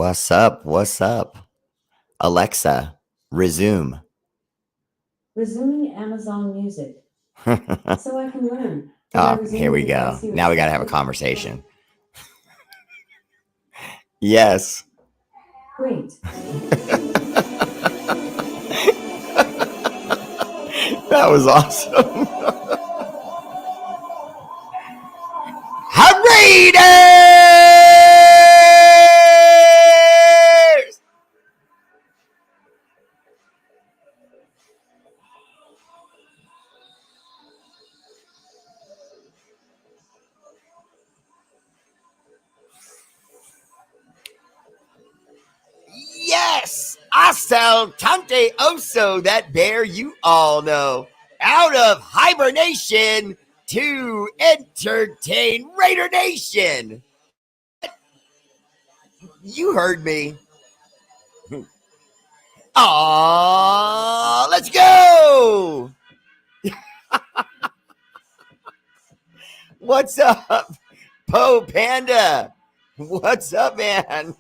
What's up? What's up? Alexa, resume. Resuming Amazon Music Oh, so I can learn. Did I resume here we it before I go. see what's Now we got to have a expected? conversation. Yes. Great. That was awesome. Raiders! Yes, Asel Tante Oso, that bear you all know, out of hibernation to entertain Raider Nation. You heard me. Aw, let's go. What's up, Po Panda? What's up, man?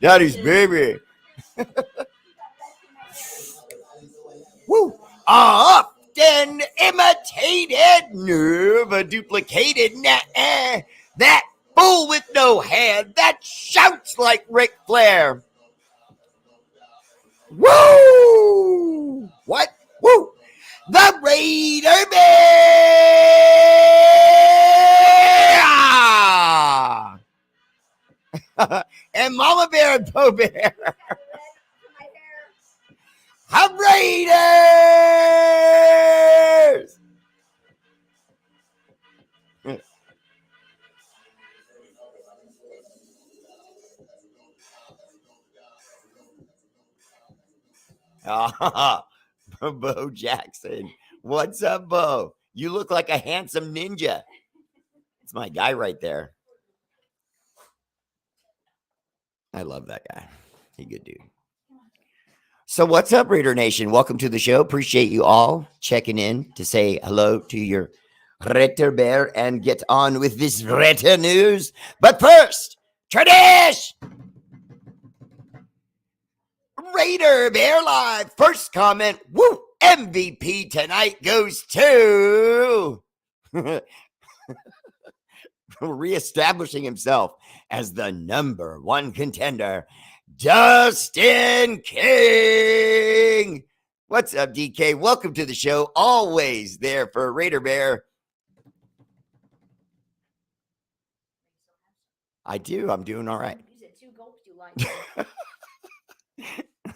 Daddy's baby. Woo! Often imitated, never duplicated. That fool with no head that shouts like Ric Flair. Woo! What? Woo! The Raider Bear! And Mama Bear and Po Bear. Raiders! Bo Jackson. What's up, Bo? You look like a handsome ninja. It's my guy right there. I love that guy. He's a good dude. So what's up, Raider Nation? Welcome to the show. Appreciate you all checking in to say hello to your R8RBEAR and get on with this Raider news. But first, Tradish! R8RBEAR Live. First comment, woo! MVP tonight goes to reestablishing himself as the #1 contender, Dustin King. What's up, DK? Welcome to the show. Always there for R8RBEAR. I do. I'm doing all right.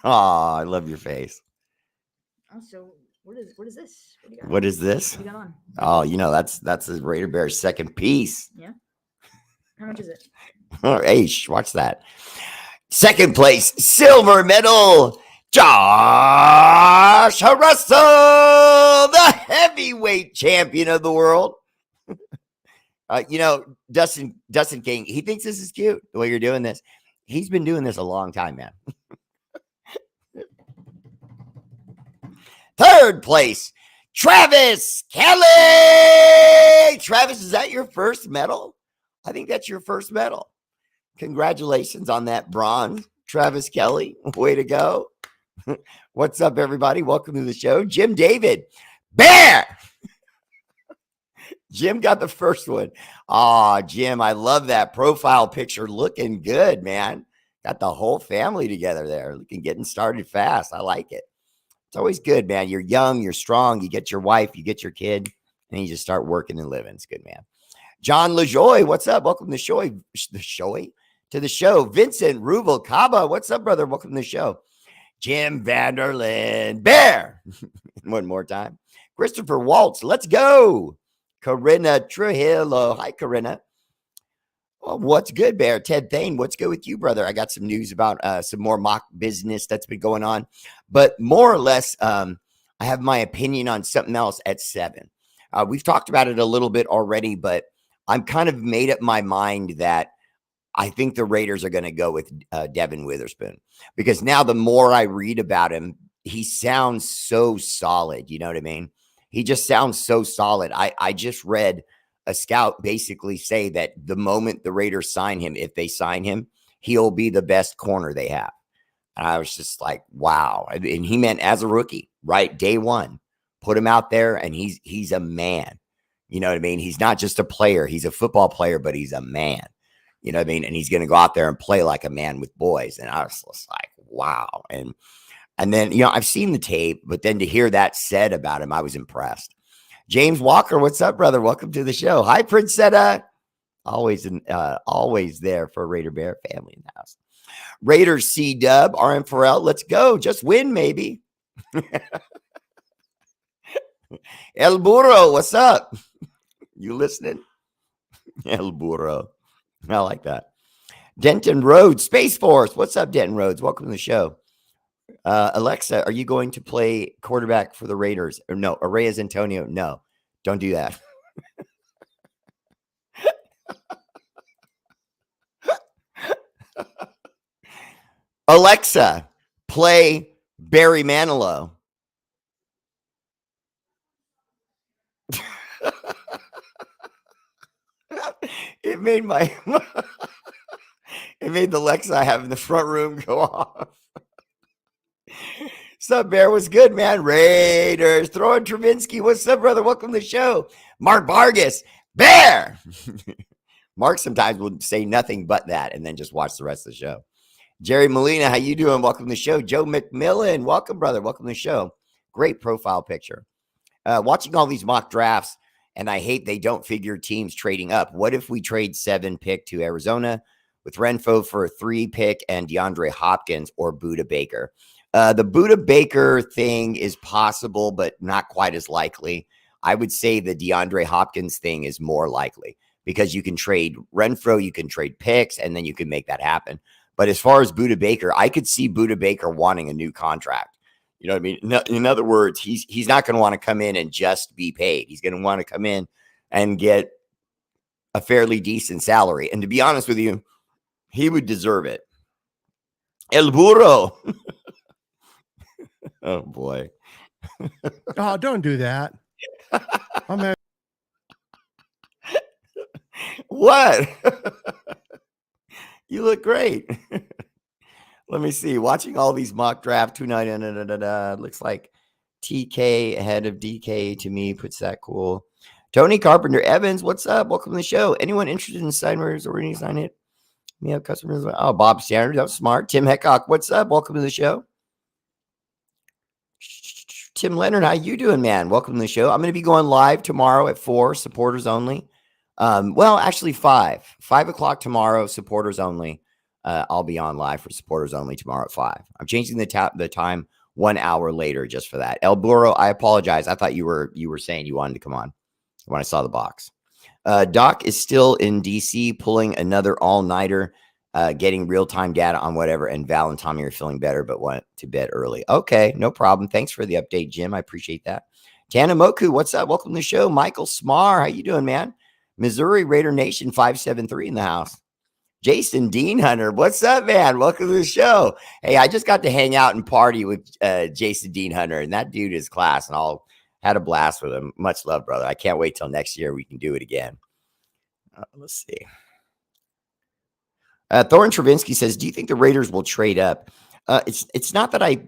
Oh, I love your face. So what is this? What is this? What do you got on? Oh, you know, that's the R8RBEAR's second piece. Yeah. How much is it? Oh, hey, watch that. Second place, silver medal, Josh Russell, the heavyweight champion of the world. You know, Dustin King, he thinks this is cute the way you're doing this. He's been doing this a long time, man. Third place, Travis Kelly. Travis, is that your first medal? I think that's your first medal. Congratulations on that bronze, Travis Kelly. Way to go. What's up, everybody? Welcome to the show. Jim David, Bear. Jim got the first one. Ah, Jim, I love that profile picture. Looking good, man. Got the whole family together there. Getting started fast. I like it. It's always good, man. You're young, you're strong. You get your wife, you get your kid, and you just start working and living. It's good, man. John LaJoy, what's up? Welcome to the show. Vincent Rubalcaba, what's up, brother? Welcome to the show. Jim Vanderlyn, Bear. One more time. Christopher Waltz, let's go. Corinna Trujillo. Hi, Corinna. Well, what's good, Bear? Ted Thane, what's good with you, brother? I got some news about some more mock business that's been going on. But more or less, I have my opinion on something else at 7. We've talked about it a little bit already, but I'm kind of made up my mind that I think the Raiders are going to go with Devin Witherspoon, because now the more I read about him, he sounds so solid. You know what I mean? He just sounds so solid. I just read a scout basically say that the moment the Raiders sign him, if they sign him, he'll be the best corner they have. And I was just like, wow. And he meant as a rookie, right? Day one, put him out there and he's a man. You know what I mean? He's not just a player. He's a football player, but he's a man. You know what I mean? And he's going to go out there and play like a man with boys. And I was just like, wow. And then, you know, I've seen the tape, but then to hear that said about him, I was impressed. James Walker, what's up, brother? Welcome to the show. Hi, Princetta. Always there for Raider Bear family in the house. Raiders C-Dub, RM Pharrell, let's go. Just win, maybe. El Burro, what's up? You listening? El Burro. I like that. Denton Rhodes, Space Force. What's up, Denton Rhodes? Welcome to the show. Alexa, are you going to play quarterback for the Raiders? Or no, Reyes Antonio. No, don't do that. Alexa, play Barry Manilow. It made the Alexa I have in the front room go off. What's up, Bear? What's good, man? Raiders throwing Travinsky. What's up, brother? Welcome to the show. Mark Vargas, Bear. Mark sometimes will say nothing but that and then just watch the rest of the show. Jerry Molina, how you doing? Welcome to the show. Joe McMillan, welcome, brother. Welcome to the show. Great profile picture. Watching all these mock drafts, and I hate they don't figure teams trading up. What if we trade 7 pick to Arizona with Renfro for a 3 pick and DeAndre Hopkins or Budda Baker? The Budda Baker thing is possible, but not quite as likely. I would say the DeAndre Hopkins thing is more likely because you can trade Renfro, you can trade picks, and then you can make that happen. But as far as Budda Baker, I could see Budda Baker wanting a new contract. You know what I mean? In other words, he's not going to want to come in and just be paid. He's going to want to come in and get a fairly decent salary. And to be honest with you, he would deserve it. El Burro. Oh, boy. Oh, don't do that. What? You look great. Let me see. Watching all these mock draft 299. Looks like TK ahead of DK to me. Puts that cool. Tony Carpenter Evans, what's up? Welcome to the show. Anyone interested in Steinberg's or any sign it? Me have customers. Oh, Bob Standard. That's smart. Tim Heckcock, what's up? Welcome to the show. Tim Leonard, how you doing, man? Welcome to the show. I'm going to be going live tomorrow at 4, supporters only. Well, actually 5 o'clock tomorrow, supporters only. I'll be on live for supporters only tomorrow at 5. I'm changing the time 1 hour later just for that. El Burro, I apologize. I thought you were saying you wanted to come on when I saw the box. Doc is still in DC pulling another all-nighter, getting real-time data on whatever, and Val and Tommy are feeling better but went to bed early. Okay, no problem. Thanks for the update, Jim. I appreciate that. Tanamoku, what's up? Welcome to the show. Michael Smar, how you doing, man? Missouri Raider Nation 573 in the house. Jason Dean Hunter, what's up, man? Welcome to the show. Hey, I just got to hang out and party with Jason Dean Hunter, and that dude is class, and I'll had a blast with him. Much love, brother. I can't wait till next year we can do it again. Let's see. Thorin Travinsky says, do you think the Raiders will trade up? It's not that I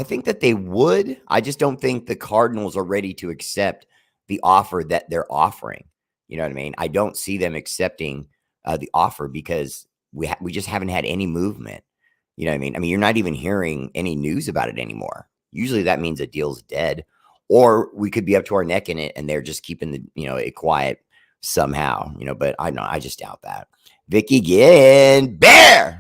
think that they would. I just don't think the Cardinals are ready to accept the offer that they're offering. You know what I mean? I don't see them accepting the offer because we just haven't had any movement. You know what I mean? I mean, you're not even hearing any news about it anymore. Usually that means a deal's dead, or we could be up to our neck in it and they're just keeping it quiet somehow, but I just doubt that. Vicky Ginn, Bear,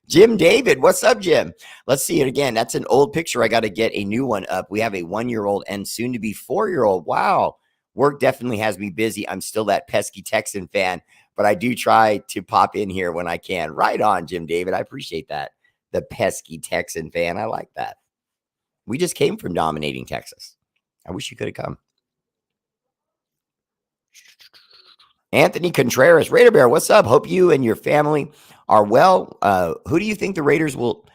Jim David. What's up, Jim? Let's see it again. That's an old picture. I got to get a new one up. We have a 1-year-old and soon to be 4-year-old. Wow. Work definitely has me busy. I'm still that pesky Texan fan, but I do try to pop in here when I can. Right on, Jim David. I appreciate that. The pesky Texan fan. I like that. We just came from dominating Texas. I wish you could have come. Anthony Contreras, Raider Bear, what's up? Hope you and your family are well. Who do you think the Raiders will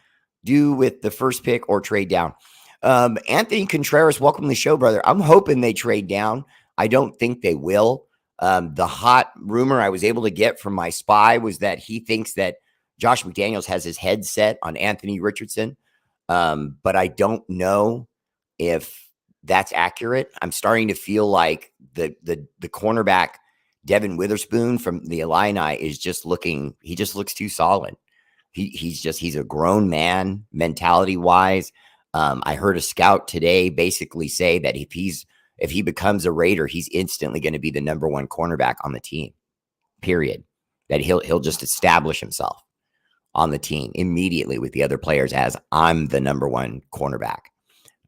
do with the first pick or trade down? Anthony Contreras, welcome to the show, brother. I'm hoping they trade down. I don't think they will. The hot rumor I was able to get from my spy was that he thinks that Josh McDaniels has his head set on Anthony Richardson. But I don't know if that's accurate. I'm starting to feel like the cornerback Devin Witherspoon from the Illini is just he just looks too solid. He's a grown man mentality wise. I heard a scout today basically say that if he becomes a Raider, he's instantly going to be the number one cornerback on the team, period. That he'll just establish himself on the team immediately with the other players as I'm the number one cornerback.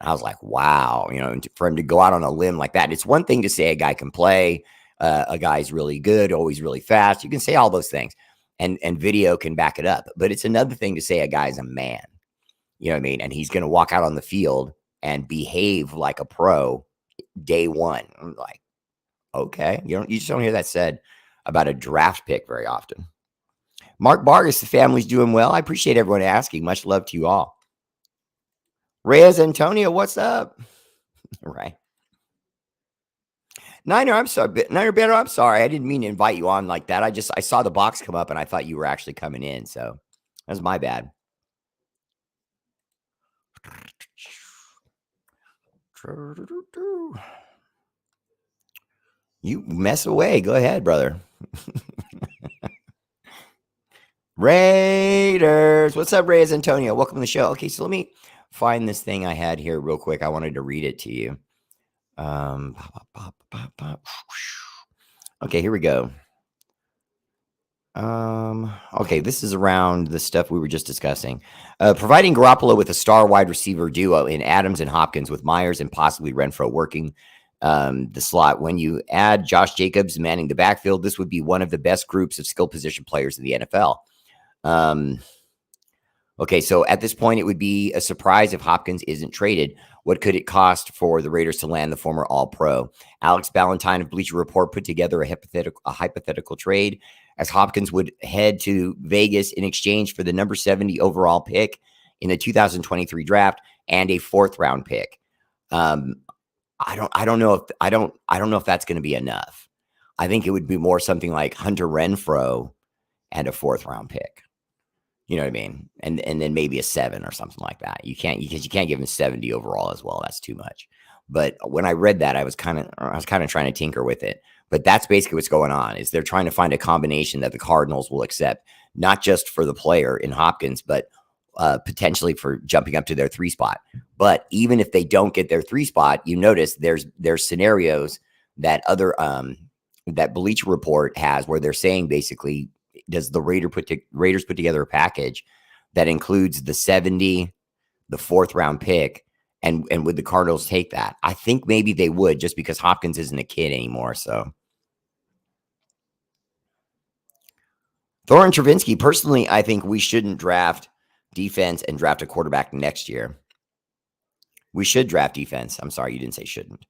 I was like, wow, for him to go out on a limb like that. It's one thing to say a guy can play, a guy's really good, always really fast. You can say all those things and video can back it up. But it's another thing to say a guy's a man, you know what I mean? And he's going to walk out on the field and behave like a pro day one. I'm like, okay. You just don't hear that said about a draft pick very often. Mark Vargas, the family's doing well. I appreciate everyone asking. Much love to you all. Reyes Antonio, what's up? Right. Niner, I'm sorry. Niner Better, I'm sorry. I didn't mean to invite you on like that. I saw the box come up and I thought you were actually coming in. So that's my bad. You mess away. Go ahead, brother. Raiders. What's up, Reyes Antonio? Welcome to the show. Okay, so let me find this thing I had here real quick. I wanted to read it to you. Okay, here we go. Okay, this is around the stuff we were just discussing. Providing Garoppolo with a star wide receiver duo in Adams and Hopkins with Myers and possibly Renfro working the slot. When you add Josh Jacobs manning the backfield, this would be one of the best groups of skill position players in the NFL. Okay, so at this point, it would be a surprise if Hopkins isn't traded. What could it cost for the Raiders to land the former All-Pro? Alex Ballantyne of Bleacher Report put together a hypothetical trade as Hopkins would head to Vegas in exchange for the number 70 overall pick in the 2023 draft and a 4th round pick. I don't know if that's going to be enough. I think it would be more something like Hunter Renfro and a 4th round pick. You know what I mean? And then maybe a 7 or something like that. You can't give him 70 overall as well. That's too much. But when I read that, I was kind of trying to tinker with it. But that's basically what's going on is they're trying to find a combination that the Cardinals will accept, not just for the player in Hopkins, but potentially for jumping up to their 3 spot. But even if they don't get their 3 spot, you notice there's scenarios that that Bleacher Report has where they're saying basically, does the Raiders put together a package that includes the 70, the 4th round pick, and would the Cardinals take that? I think maybe they would, just because Hopkins isn't a kid anymore. So Thorin Travinsky, personally, I think we shouldn't draft defense and draft a quarterback next year. We should draft defense. I'm sorry, you didn't say shouldn't.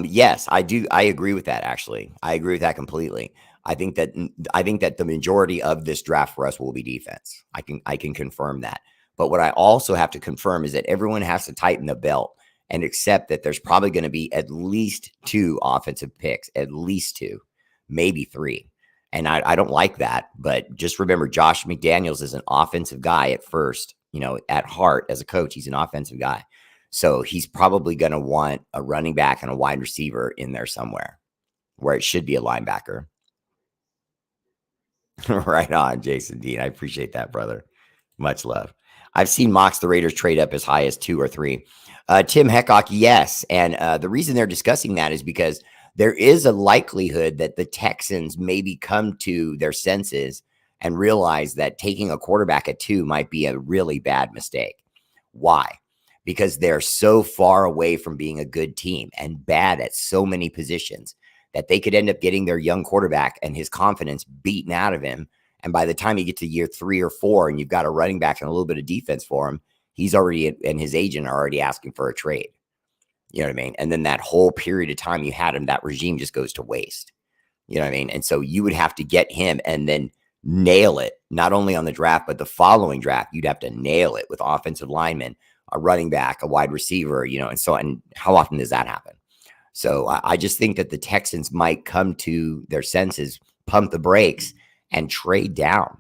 Yes, I do. I agree with that. Actually, I agree with that completely. I think that the majority of this draft for us will be defense. I can confirm that. But what I also have to confirm is that everyone has to tighten the belt and accept that there's probably going to be at least 2 offensive picks, at least 2, maybe 3. And I don't like that. But just remember, Josh McDaniels is an offensive guy at first. At heart, as a coach, he's an offensive guy. So he's probably going to want a running back and a wide receiver in there somewhere where it should be a linebacker. Right on, Jason Dean. I appreciate that, brother. Much love. I've seen mocks the Raiders trade up as high as 2 or 3. Tim Heckhock, yes. And the reason they're discussing that is because there is a likelihood that the Texans maybe come to their senses and realize that taking a quarterback at 2 might be a really bad mistake. Why? Because they're so far away from being a good team and bad at so many positions that they could end up getting their young quarterback and his confidence beaten out of him. And by the time you get to year 3 or 4 and you've got a running back and a little bit of defense for him, he's already, and his agent are already asking for a trade. You know what I mean? And then that whole period of time you had him, that regime just goes to waste. You know what I mean? And so you would have to get him and then nail it, not only on the draft, but the following draft. You'd have to nail it with offensive linemen, a running back, a wide receiver, and so, and how often does that happen? So I just think that the Texans might come to their senses, pump the brakes, and trade down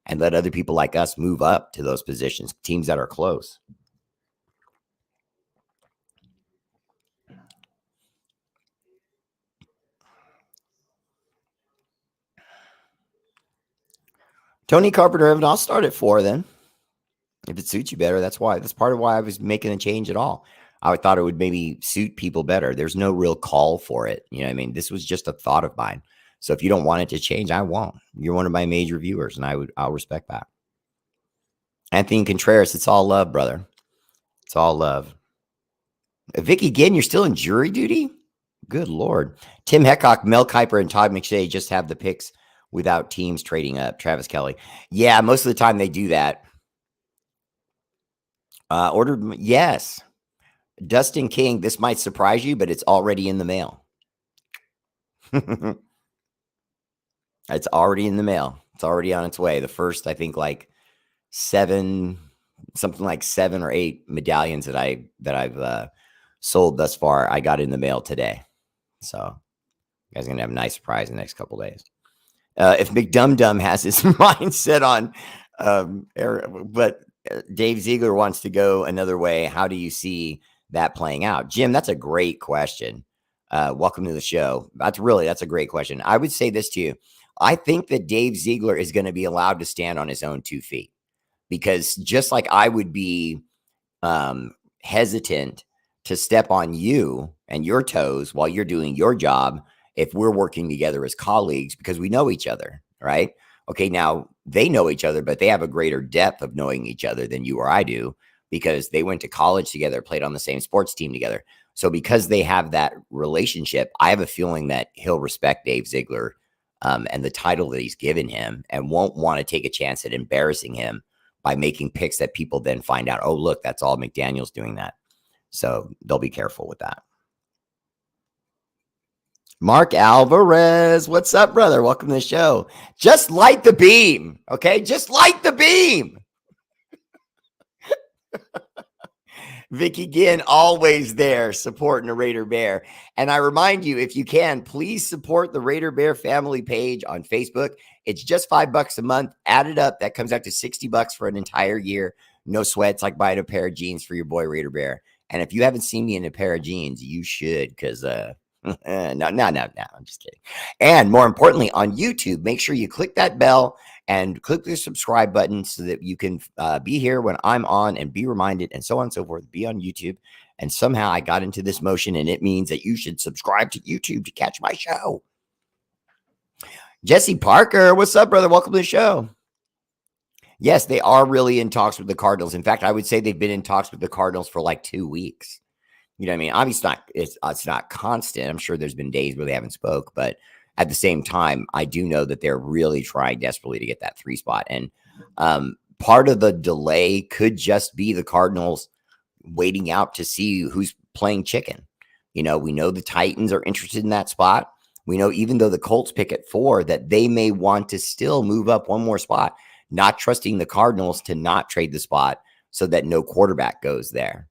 and let other people like us move up to those positions, teams that are close. Tony Carpenter, Evan, I'll start at 4 then. If it suits you better, that's why. That's part of why I was making a change at all. I thought it would maybe suit people better. There's no real call for it. You know what I mean? This was just a thought of mine. So if you don't want it to change, I won't. You're one of my major viewers, and I'll respect that. Anthony Contreras, it's all love, brother. It's all love. Vicky Ginn, you're still in jury duty? Good Lord. Tim Heckhock, Mel Kiper, and Todd McShay just have the picks without teams trading up. Travis Kelly. Yeah, most of the time they do that. Ordered, yes. Dustin King, this might surprise you, but it's already in the mail. It's already in the mail. It's already on its way. The first, I think, like 7 or 8 medallions that I've sold thus far, I got in the mail today. So you guys are gonna have a nice surprise in the next couple days. If McDumdum has his mindset on, but Dave Ziegler wants to go another way. How do you see that playing out? Jim, that's a great question. Welcome to the show. That's a great question. I would say this to you. I think that Dave Ziegler is going to be allowed to stand on his own 2 feet, because just like I would be hesitant to step on you and your toes while you're doing your job if we're working together as colleagues, because we know each other, right? Okay, now they know each other, but they have a greater depth of knowing each other than you or I do, because they went to college together, played on the same sports team together. So because they have that relationship, I have a feeling that he'll respect Dave Ziegler and the title that he's given him, and won't want to take a chance at embarrassing him by making picks that people then find out, oh, look, that's all McDaniel's doing that. So they'll be careful with that. Mark Alvarez, what's up, brother? Welcome to the show. Just light the beam, okay? Just light the beam. Vicky Ginn, always there supporting the Raider Bear. And I remind you, if you can, please support the Raider Bear family page on Facebook. It's just $5 a month. Add it up. That comes out to $60 for an entire year. No sweat. It's like buying a pair of jeans for your boy Raider Bear. And if you haven't seen me in a pair of jeans, you should, because no, I'm just kidding. And more importantly, on YouTube, make sure you click that bell and click the subscribe button so that you can be here when I'm on and be reminded, and so on and so forth. Be on YouTube. And somehow I got into this motion, and it means that you should subscribe to YouTube to catch my show. Jesse Parker, what's up, brother? Welcome to the show. Yes, they are really in talks with the Cardinals. In fact, I would say they've been in talks with the Cardinals for like 2 weeks. You know what I mean? Obviously, it's not constant. I'm sure there's been days where they haven't spoke, but at the same time, I do know that they're really trying desperately to get that 3 spot. And part of the delay could just be the Cardinals waiting out to see who's playing chicken. You know, we know the Titans are interested in that spot. We know even though the Colts pick at 4, that they may want to still move up 1 more spot, not trusting the Cardinals to not trade the spot so that no quarterback goes there.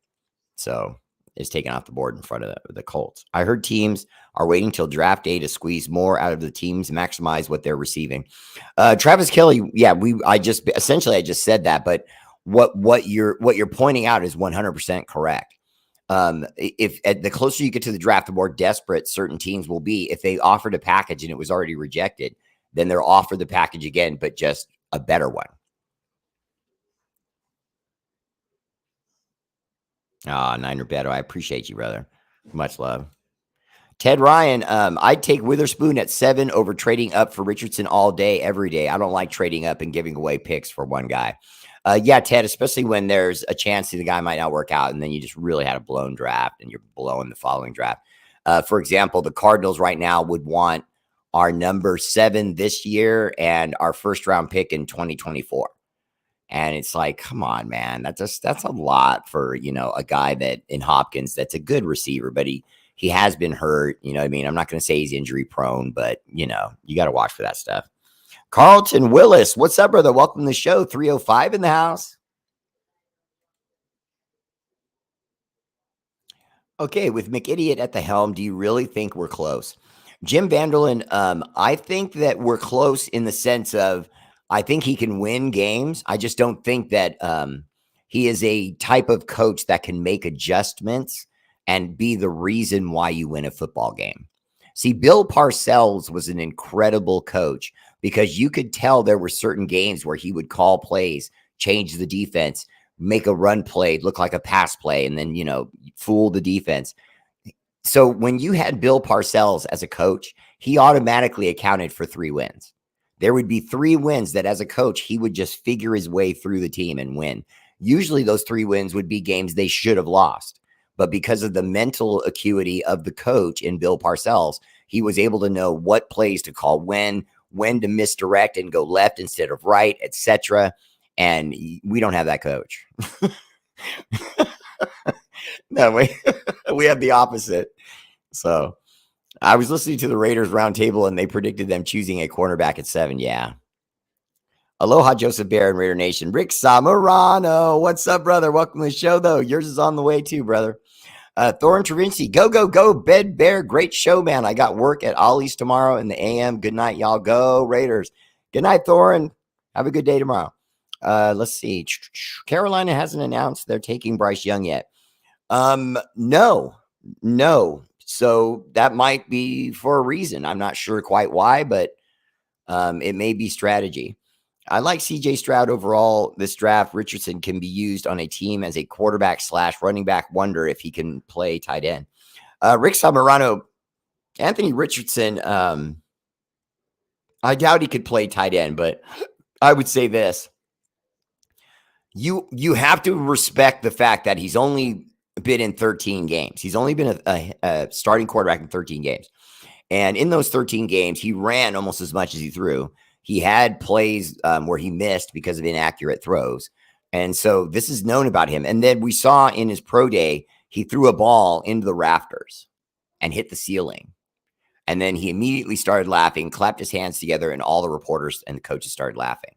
So is taken off the board in front of the Colts. I heard teams are waiting till draft day to squeeze more out of the teams, maximize what they're receiving. Travis Kelly, yeah, I just said that, but what you're pointing out is 100% correct. If at the closer you get to the draft, the more desperate certain teams will be. If they offered a package and it was already rejected, then they'll offer the package again, but just a better one. Niner Beto, I appreciate you, brother. Much love. Ted Ryan, I'd take Witherspoon at 7 over trading up for Richardson all day, every day. I don't like trading up and giving away picks for one guy. Yeah, Ted, especially when there's a chance that the guy might not work out, and then you just really had a blown draft and you're blowing the following draft. For example, the Cardinals right now would want our number 7 this year and our first round pick in 2024. And it's like, come on, man, that's a lot for, you know, a guy that in Hopkins, that's a good receiver, but he has been hurt. You know what I mean? I'm not going to say he's injury prone, but you know, you got to watch for that stuff. Carlton Willis, what's up, brother? Welcome to the show. 305 in the house. Okay, with McIdiot at the helm, do you really think we're close? Jim Vanderlyn, I think that we're close in the sense of I think he can win games. I just don't think that he is a type of coach that can make adjustments and be the reason why you win a football game. See, Bill Parcells was an incredible coach because you could tell there were certain games where he would call plays, change the defense, make a run play look like a pass play, and then, fool the defense. So when you had Bill Parcells as a coach, he automatically accounted for 3 wins. There would be 3 wins that as a coach, he would just figure his way through the team and win. Usually those 3 wins would be games they should have lost. But because of the mental acuity of the coach in Bill Parcells, he was able to know what plays to call when to misdirect and go left instead of right, etc. And we don't have that coach. No, we have the opposite. So I was listening to the Raiders roundtable and they predicted them choosing a cornerback at 7. Yeah. Aloha, Joseph Bear and Raider Nation. Rick Samarano. What's up, brother? Welcome to the show, though. Yours is on the way, too, brother. Thorin Travinci. Go, go, go. Bed Bear. Great show, man. I got work at Ollie's tomorrow in the AM. Good night, y'all. Go, Raiders. Good night, Thorin. Have a good day tomorrow. Let's see. Carolina hasn't announced they're taking Bryce Young yet. No. So that might be for a reason. I'm not sure quite why, but it may be strategy. I like CJ Stroud overall. This draft, Richardson can be used on a team as a quarterback / running back. Wonder if he can play tight end. Rick Samarano, Anthony Richardson. I doubt he could play tight end, but I would say this. You have to respect the fact that he's only been in 13 games. He's only been a starting quarterback in 13 games. And in those 13 games, he ran almost as much as he threw. He had plays where he missed because of inaccurate throws. And so this is known about him. And then we saw in his pro day, he threw a ball into the rafters and hit the ceiling. And then he immediately started laughing, clapped his hands together, and all the reporters and the coaches started laughing.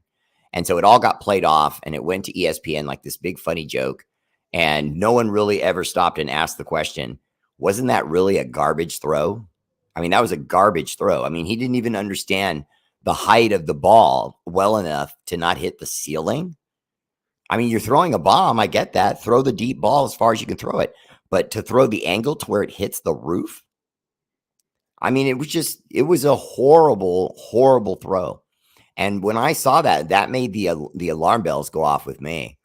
And so it all got played off and it went to ESPN like this big funny joke. And no one really ever stopped and asked the question, wasn't that really a garbage throw? I mean, that was a garbage throw. I mean, he didn't even understand the height of the ball well enough to not hit the ceiling. I mean, you're throwing a bomb. I get that. Throw the deep ball as far as you can throw it. But to throw the angle to where it hits the roof, I mean, it was a horrible, horrible throw. And when I saw that, that made the alarm bells go off with me.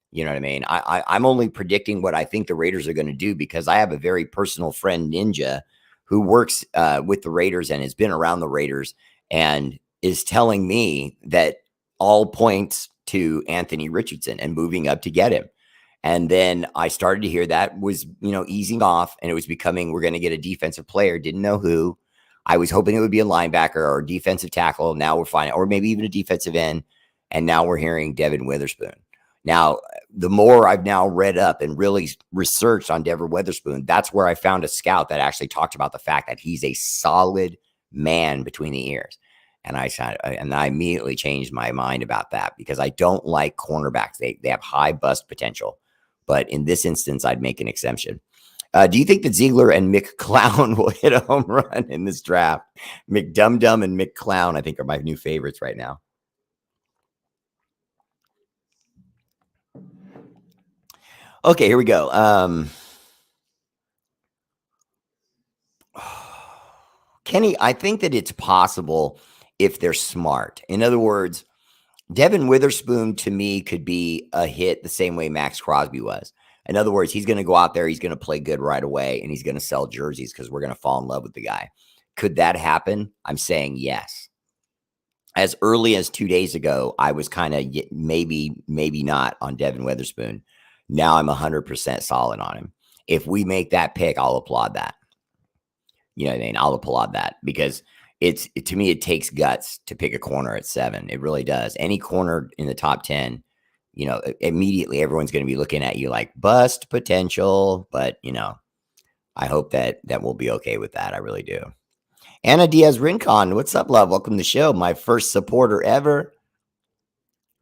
You know what I mean? I'm only predicting what I think the Raiders are going to do because I have a very personal friend, Ninja, who works with the Raiders and has been around the Raiders and is telling me that all points to Anthony Richardson and moving up to get him. And then I started to hear that was, easing off and it was becoming, we're going to get a defensive player. Didn't know who. I was hoping it would be a linebacker or a defensive tackle. Now we're finding, or maybe even a defensive end. And now we're hearing Devin Witherspoon. Now, the more I've now read up and really researched on Devin Witherspoon, that's where I found a scout that actually talked about the fact that he's a solid man between the ears. And I immediately changed my mind about that because I don't like cornerbacks. They have high bust potential. But in this instance, I'd make an exception. Do you think that Ziegler and Mick Clown will hit a home run in this draft? Mick Dum Dum and Mick Clown, I think, are my new favorites right now. Okay, here we go. Kenny, I think that it's possible if they're smart. In other words, Devin Witherspoon to me could be a hit the same way Max Crosby was. In other words, he's going to go out there, he's going to play good right away, and he's going to sell jerseys because we're going to fall in love with the guy. Could that happen? I'm saying yes. As early as 2 days ago, I was kind of maybe not on Devin Witherspoon. Now I'm 100% solid on him. If we make that pick, I'll applaud that. You know what I mean? I'll applaud that because to me, it takes guts to pick a corner at 7. It really does. Any corner in the top 10, immediately everyone's going to be looking at you like bust potential. But, I hope that we'll be okay with that. I really do. Anna Diaz Rincon, what's up, love? Welcome to the show. My first supporter ever.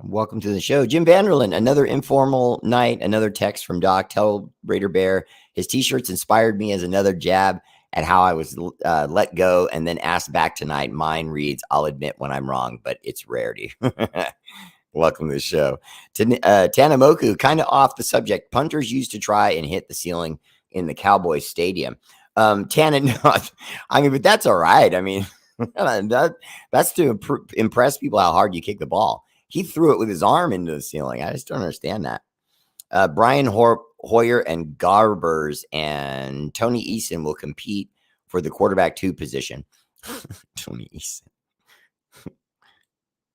Welcome to the show. Jim Vanderlyn, another informal night, another text from Doc. Tell R8RBEAR his t-shirts inspired me as another jab at how I was let go and then asked back tonight. Mine reads, I'll admit when I'm wrong, but it's rarity. Welcome to the show. Tanamoku, kind of off the subject. Punters used to try and hit the ceiling in the Cowboys stadium. Tana, no, I mean, but that's all right. I mean, that's to impress people how hard you kick the ball. He threw it with his arm into the ceiling. I just don't understand that. Brian Hoyer and Garbers and Tony Eason will compete for the quarterback 2 position. Tony Eason.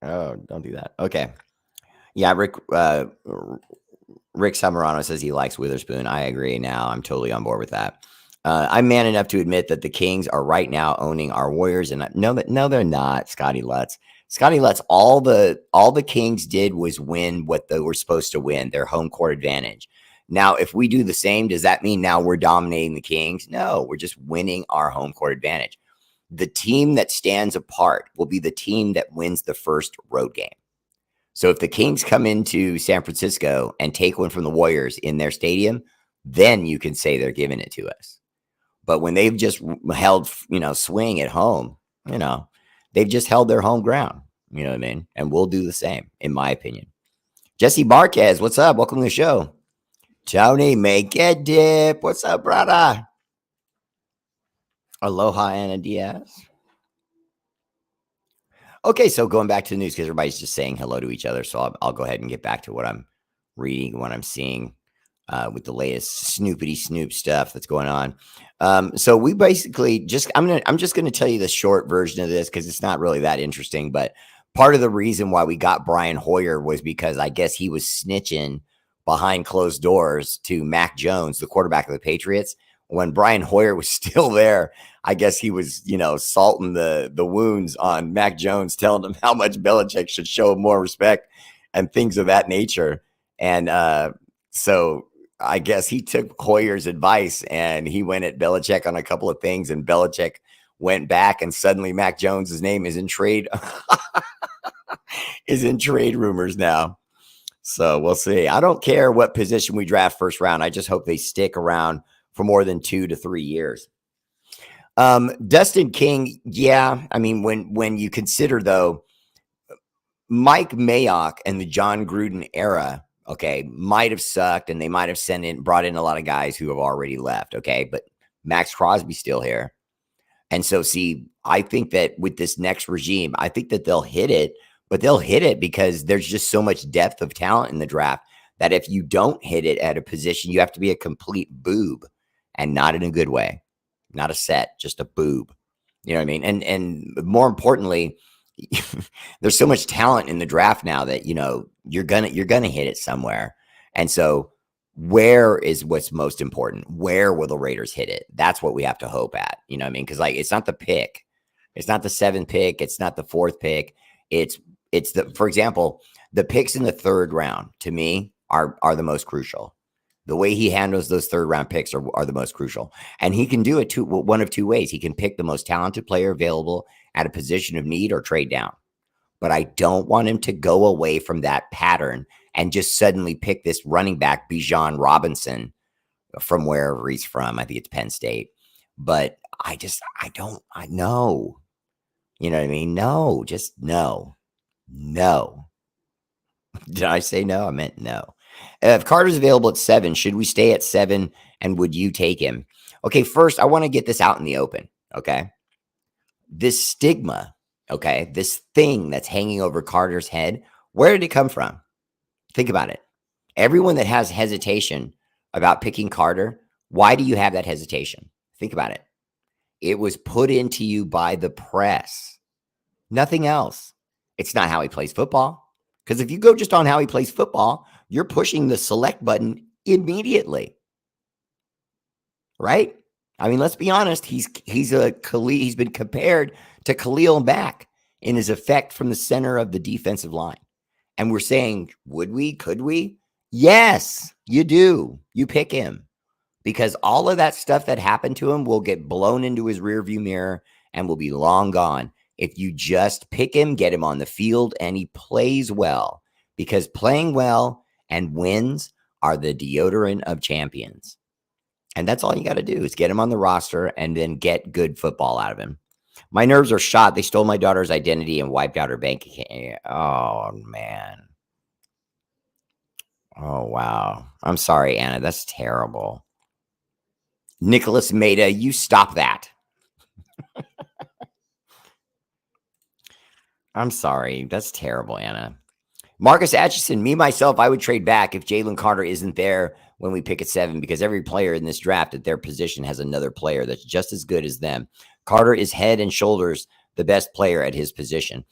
Oh, don't do that. Okay. Yeah, Rick Samarano says he likes Witherspoon. I agree now. I'm totally on board with that. I'm man enough to admit that the Kings are right now owning our Warriors. And no, they're not, Scotty Lutz. Scotty Lutz, all the Kings did was win what they were supposed to win, their home court advantage. Now, if we do the same, does that mean now we're dominating the Kings? No, we're just winning our home court advantage. The team that stands apart will be the team that wins the first road game. So if the Kings come into San Francisco and take one from the Warriors in their stadium, then you can say they're giving it to us. But when they've just held, swing at home, they've just held their home ground. You know what I mean? And we'll do the same, in my opinion. Jesse Marquez, what's up? Welcome to the show. Tony, make it dip. What's up, brother? Aloha, Ana Diaz. Okay, so going back to the news, because everybody's just saying hello to each other. So I'll go ahead and get back to what I'm reading, what I'm seeing with the latest snoopity snoop stuff that's going on. So we basically I'm just gonna tell you the short version of this because it's not really that interesting. But part of the reason why we got Brian Hoyer was because I guess he was snitching behind closed doors to Mac Jones, the quarterback of the Patriots. When Brian Hoyer was still there, I guess he was, salting the wounds on Mac Jones, telling him how much Belichick should show him more respect and things of that nature. And so I guess he took Hoyer's advice and he went at Belichick on a couple of things, and Belichick went back, and suddenly Mac Jones's name is in trade rumors now. So we'll see. I don't care what position we draft first round. I just hope they stick around for more than 2 to 3 years. Dustin King. Yeah. I mean, when you consider though, Mike Mayock and the John Gruden era, okay, might have sucked and they might have brought in a lot of guys who have already left. Okay. But Max Crosby's still here. And so see, I think that with this next regime, I think that they'll hit it, but they'll hit it because there's just so much depth of talent in the draft that if you don't hit it at a position, you have to be a complete boob, and not in a good way, not a set, just a boob. You know what I mean? And more importantly, there's so much talent in the draft now that, you're gonna hit it somewhere. And so where is what's most important? Where will the Raiders hit it? That's what we have to hope at. You know what I mean? Because it's not the pick. It's not the 7th pick. It's not the 4th pick. It's for example, the picks in the 3rd round to me are the most crucial. The way he handles those 3rd round picks are the most crucial. And he can do it one of 2 ways. He can pick the most talented player available at a position of need or trade down. But I don't want him to go away from that pattern and just suddenly pick this running back, Bijan Robinson, from wherever he's from. I think it's Penn State. But I know. You know what I mean? No, just no. No. Did I say no? I meant no. If Carter's available at 7, should we stay at 7? And would you take him? Okay, first, I want to get this out in the open. Okay. This stigma, okay, this thing that's hanging over Carter's head, where did it come from? Think about it. Everyone that has hesitation about picking Carter, why do you have that hesitation? Think about it. It was put into you by the press. Nothing else. It's not how he plays football. Because if you go just on how he plays football, you're pushing the select button immediately. Right? I mean, let's be honest. He's been compared to Khalil Mack in his effect from the center of the defensive line. And we're saying, would we? Could we? Yes, you do. You pick him. Because all of that stuff that happened to him will get blown into his rearview mirror and will be long gone. If you just pick him, get him on the field, and he plays well. because playing well and wins are the deodorant of champions. And that's all you got to do is get him on the roster and then get good football out of him. My nerves are shot. They stole my daughter's identity and wiped out her bank account. Oh, man. Oh, wow. I'm sorry, Anna. That's terrible. Nicholas Maida, you stop that. I'm sorry. That's terrible, Anna. Marcus Atchison, me, myself, I would trade back if Jalen Carter isn't there when we pick at 7, because every player in this draft at their position has another player that's just as good as them. Carter is head and shoulders the best player at his position.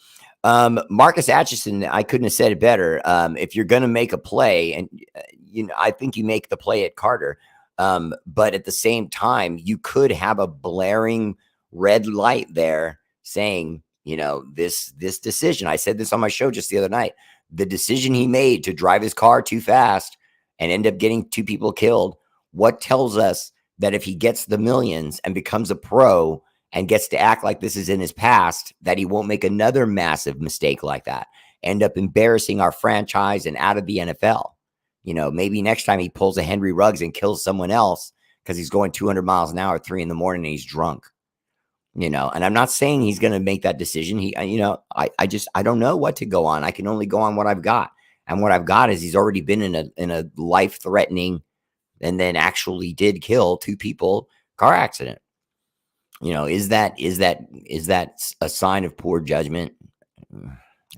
Marcus Atchison, I couldn't have said it better. If you're going to make a play, and I think you make the play at Carter, but at the same time, you could have a blaring red light there saying, this decision. I said this on my show just the other night. The decision he made to drive his car too fast and end up getting 2 people killed. What tells us that if he gets the millions and becomes a pro and gets to act like this is in his past, that he won't make another massive mistake like that, end up embarrassing our franchise and out of the NFL. Maybe next time he pulls a Henry Ruggs and kills someone else because he's going 200 miles an hour, 3 a.m. and he's drunk. And I'm not saying he's going to make that decision. I don't know what to go on. I can only go on what I've got. And what I've got is he's already been in a life-threatening and then actually did kill 2 people car accident. Is that a sign of poor judgment?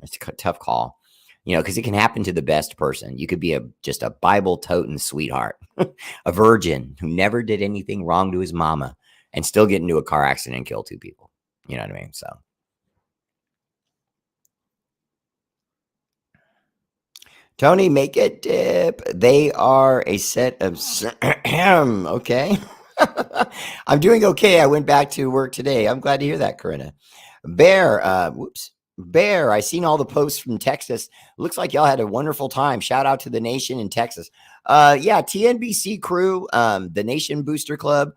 It's a tough call, because it can happen to the best person. You could be just a Bible-toting sweetheart, a virgin who never did anything wrong to his mama and still get into a car accident and kill 2 people. You know what I mean? So. Tony, make it dip. They are a set of okay. I'm doing okay. I went back to work today. I'm glad to hear that, Corinna. Bear, I seen all the posts from Texas. Looks like y'all had a wonderful time. Shout out to the nation in Texas. Yeah, TNBC crew, the Nation Booster Club,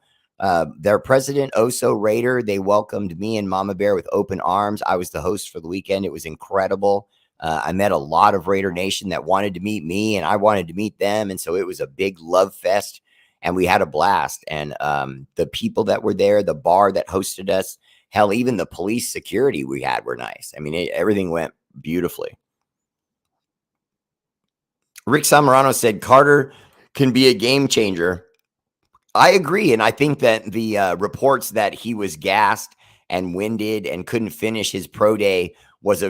their president, R8RBEAR, they welcomed me and Mama Bear with open arms. I was the host for the weekend. It was incredible. I met a lot of Raider Nation that wanted to meet me and I wanted to meet them. And so it was a big love fest and we had a blast. And the people that were there, the bar that hosted us, hell, even the police security we had were nice. I mean, everything went beautifully. Rick Samarano said Carter can be a game changer. I agree. And I think that the reports that he was gassed and winded and couldn't finish his pro day was,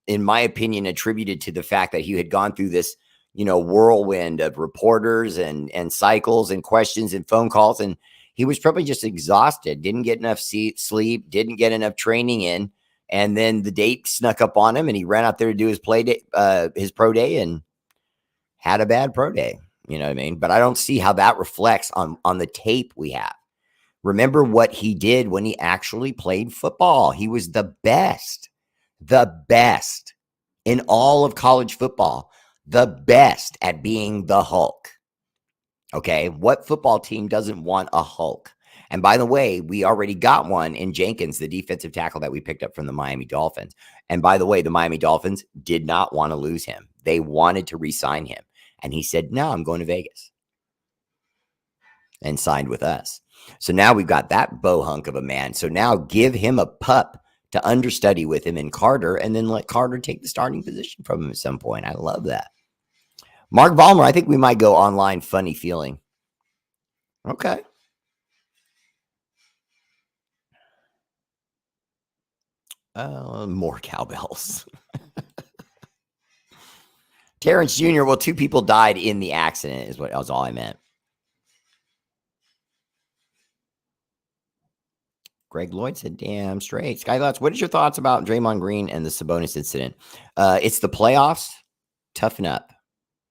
in my opinion, attributed to the fact that he had gone through this, whirlwind of reporters and cycles and questions and phone calls. And he was probably just exhausted, didn't get enough sleep, didn't get enough training in. And then the date snuck up on him and he ran out there to do his his pro day and had a bad pro day. You know what I mean? But I don't see how that reflects on the tape we have. Remember what he did when he actually played football. He was the best in all of college football, the best at being the Hulk. Okay. What football team doesn't want a Hulk? And by the way, we already got one in Jenkins, the defensive tackle that we picked up from the Miami Dolphins. And by the way, the Miami Dolphins did not want to lose him. They wanted to re-sign him. And he said, no, I'm going to Vegas. And signed with us. So now we've got that bohunk of a man. So now give him a pup to understudy with him in Carter and then let Carter take the starting position from him at some point. I love that. Mark Ballmer, I think we might go online funny feeling. Okay. More cowbells. Terrence Jr., well, 2 people died in the accident is was all I meant. Greg Lloyd said, damn straight. Skylots, what is your thoughts about Draymond Green and the Sabonis incident? It's the playoffs. Toughen up,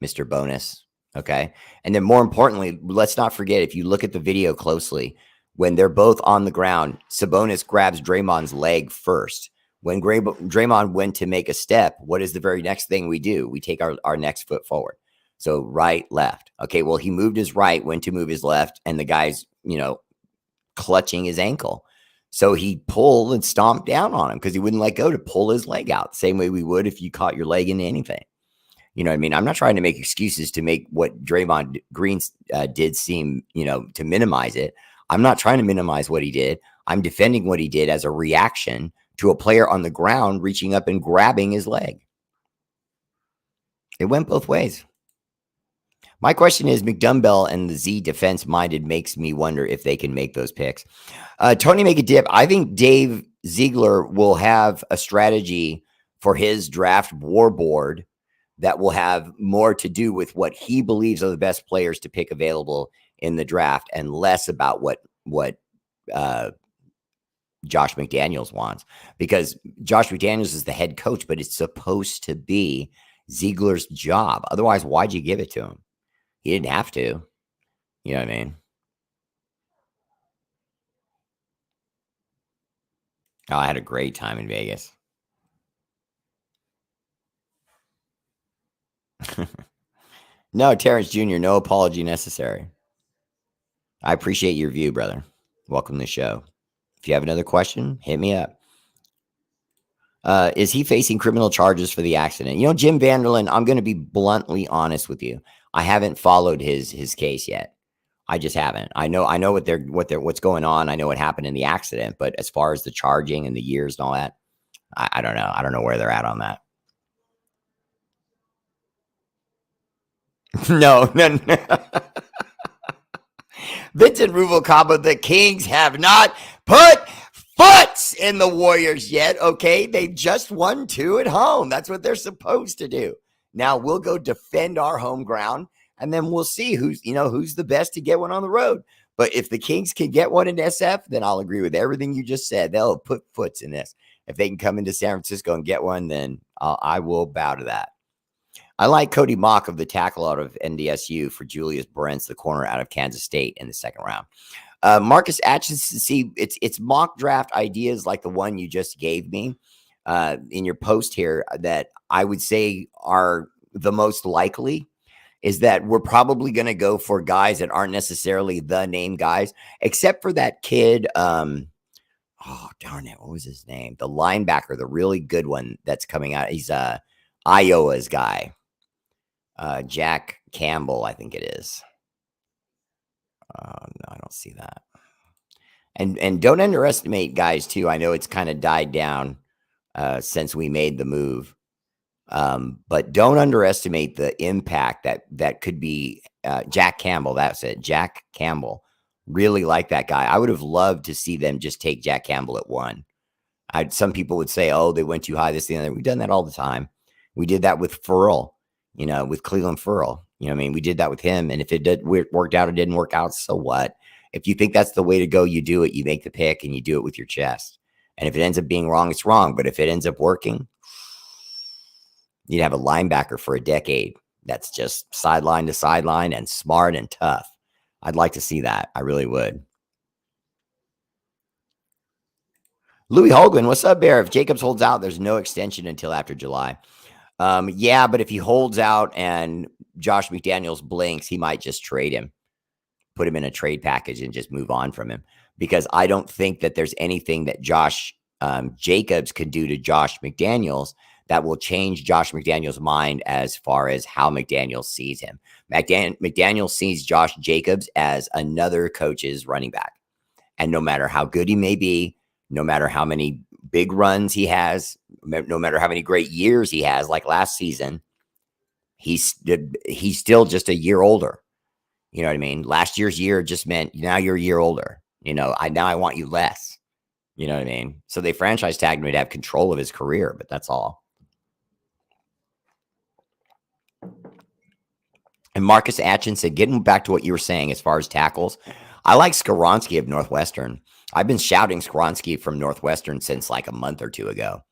Mr. Bonus. Okay. And then more importantly, let's not forget, if you look at the video closely, when they're both on the ground, Sabonis grabs Draymond's leg first. When Draymond went to make a step, what is the very next thing we do? We take our next foot forward. So right, left. Okay, well, he moved his right, went to move his left, and the guy's, clutching his ankle. So he pulled and stomped down on him because he wouldn't let go to pull his leg out. The same way we would if you caught your leg into anything. You know what I mean? I'm not trying to make excuses to make what Draymond Green did seem, to minimize it. I'm not trying to minimize what he did. I'm defending what he did as a reaction to a player on the ground reaching up and grabbing his leg. It went both ways. My question is, McDumbbell and the Z defense minded makes me wonder if they can make those picks. Tony Make a Dip. I think Dave Ziegler will have a strategy for his draft war board that will have more to do with what he believes are the best players to pick available in the draft and less about what Josh McDaniels wants, because Josh McDaniels is the head coach, but it's supposed to be Ziegler's job. Otherwise, why'd you give it to him? He didn't have to. You know what I mean? Oh, I had a great time in Vegas. No, Terrence Jr., no apology necessary. I appreciate your view, brother. Welcome to the show. If you have another question, hit me up. Is he facing criminal charges for the accident? Jim Vanderlyn, I'm going to be bluntly honest with you. I haven't followed his case yet. I just haven't. I know what's going on. I know what happened in the accident, but as far as the charging and the years and all that, I don't know. I don't know where they're at on that. No. Vincent Rubalcaba, the Kings have not put foot in the Warriors yet. Okay, they just won 2 at home. That's what they're supposed to do. Now we'll go defend our home ground, and then we'll see who's the best to get one on the road. But if the Kings can get one in SF, then I'll agree with everything you just said. They'll put foots in this. If they can come into San Francisco and get one, then I will bow to that. I like Cody Mock of the tackle out of NDSU for Julius Brents, the corner out of Kansas State in the second round. Marcus Atchison, see, it's mock draft ideas like the one you just gave me in your post here that I would say are the most likely, is that we're probably going to go for guys that aren't necessarily the name guys, except for that kid. Oh, darn it. What was his name? The linebacker, the really good one that's coming out. He's Iowa's guy. Jack Campbell, I think it is. No, I don't see that. And don't underestimate guys too. I know it's kind of died down since we made the move. But don't underestimate the impact that could be Jack Campbell. That's it. Jack Campbell. Really like that guy. I would have loved to see them just take Jack Campbell at 1. Some people would say, oh, they went too high, this, the other. We've done that all the time. We did that with Furl, with Cleveland Furl. We did that with him. And if it worked out, it didn't work out. So what? If you think that's the way to go, you do it. You make the pick and you do it with your chest. And if it ends up being wrong, it's wrong. But if it ends up working, you'd have a linebacker for a decade that's just sideline to sideline and smart and tough. I'd like to see that. I really would. Louis Hogan, what's up, Bear? If Jacobs holds out, there's no extension until after July. Yeah, but if he holds out and Josh McDaniels blinks, he might just trade him, put him in a trade package and just move on from him, because I don't think that there's anything that Josh Jacobs could do to Josh McDaniels that will change Josh McDaniels' mind as far as how McDaniels sees him. McDaniels sees Josh Jacobs as another coach's running back. And no matter how good he may be, no matter how many big runs he has, no matter how many great years he has, like last season, he's still just a year older. You know what I mean? Last year's year just meant now you're a year older. Now I want you less. You know what I mean? So they franchise tagged him to have control of his career, but that's all. And Marcus Atchison, getting back to what you were saying as far as tackles, I like Skoronski of Northwestern. I've been shouting Skoronski from Northwestern since like a month or 2 ago.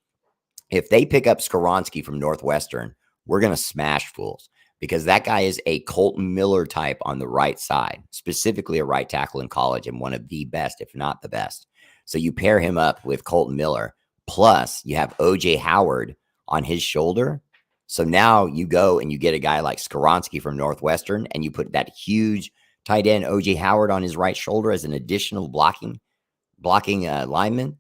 If they pick up Skoronski from Northwestern, we're going to smash fools, because that guy is a Colton Miller type on the right side, specifically a right tackle in college and one of the best, if not the best. So you pair him up with Colton Miller, plus you have OJ Howard on his shoulder. So now you go and you get a guy like Skoronski from Northwestern, and you put that huge tight end OJ Howard on his right shoulder as an additional blocking lineman.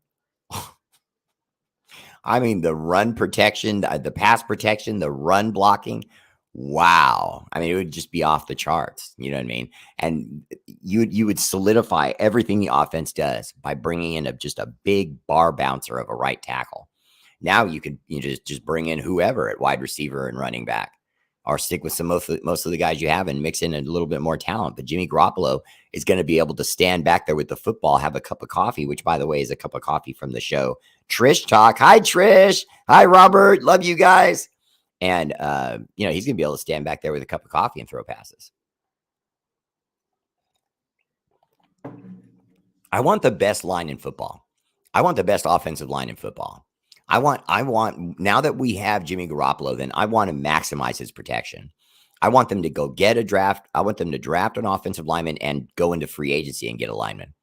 I mean, the run protection, the pass protection, the run blocking wow. I mean, it would just be off the charts. You know what I mean? And you would solidify everything the offense does by bringing in just a big bar bouncer of a right tackle. Now you could just bring in whoever at wide receiver and running back, or stick with most of the guys you have and mix in a little bit more talent. But Jimmy Garoppolo is going to be able to stand back there with the football, have a cup of coffee, which, by the way, is a cup of coffee from the show Trish Talk. Hi, Trish. Hi, Robert. Love you guys. And, he's going to be able to stand back there with a cup of coffee and throw passes. I want the best line in football. I want the best offensive line in football. I want now that we have Jimmy Garoppolo, then I want to maximize his protection. I want them to go get a draft. I want them to draft an offensive lineman and go into free agency and get a lineman.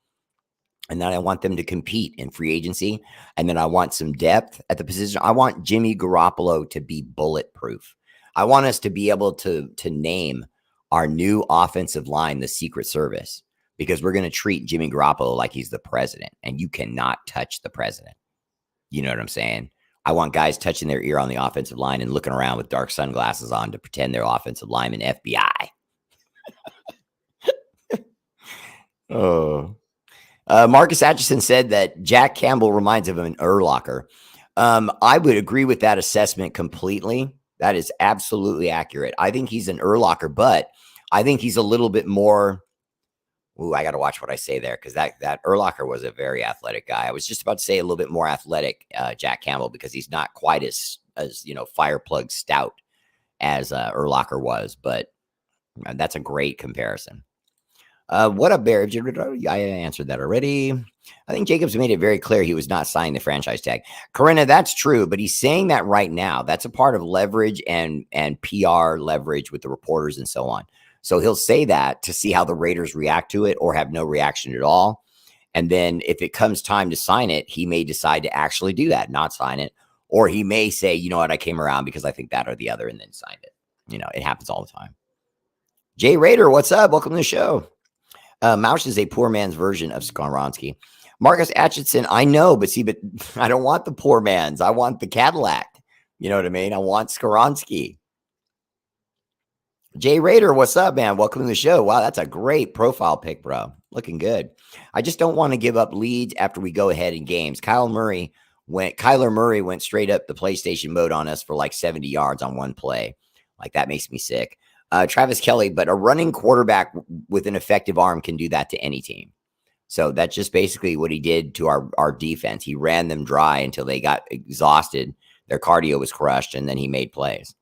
And then I want them to compete in free agency. And then I want some depth at the position. I want Jimmy Garoppolo to be bulletproof. I want us to be able to name our new offensive line the Secret Service, because we're going to treat Jimmy Garoppolo like he's the president, and you cannot touch the president. You know what I'm saying? I want guys touching their ear on the offensive line and looking around with dark sunglasses on to pretend they're offensive linemen, FBI. Oh. Marcus Atchison said that Jack Campbell reminds him of an Urlacher. I would agree with that assessment completely. That is absolutely accurate. I think he's an Urlacher, but I think he's a little bit more. Ooh, I got to watch what I say there, because that Urlacher was a very athletic guy. I was just about to say a little bit more athletic, Jack Campbell, because he's not quite as fireplug stout as Urlacher was, but that's a great comparison. What up, Bear? I answered that already. I think Jacobs made it very clear he was not signing the franchise tag. Corinna, that's true, but he's saying that right now. That's a part of leverage and PR leverage with the reporters and so on. So he'll say that to see how the Raiders react to it, or have no reaction at all. And then if it comes time to sign it, he may decide to actually do that, not sign it. Or he may say, you know what, I came around because I think that or the other, and then signed it. It happens all the time. Jay Raider, what's up? Welcome to the show. Mausch is a poor man's version of Skoronski. Marcus Atchison, I know, but I don't want the poor man's. I want the Cadillac. You know what I mean? I want Skoronski. Jay Raider, what's up, man? Welcome to the show. Wow, that's a great profile pic, bro. Looking good. I just don't want to give up leads after we go ahead in games. Kyler Murray went straight up the PlayStation mode on us for like 70 yards on one play. Like, that makes me sick. Travis Kelly, but a running quarterback with an effective arm can do that to any team. So that's just basically what he did to our defense. He ran them dry until they got exhausted. Their cardio was crushed, and then he made plays.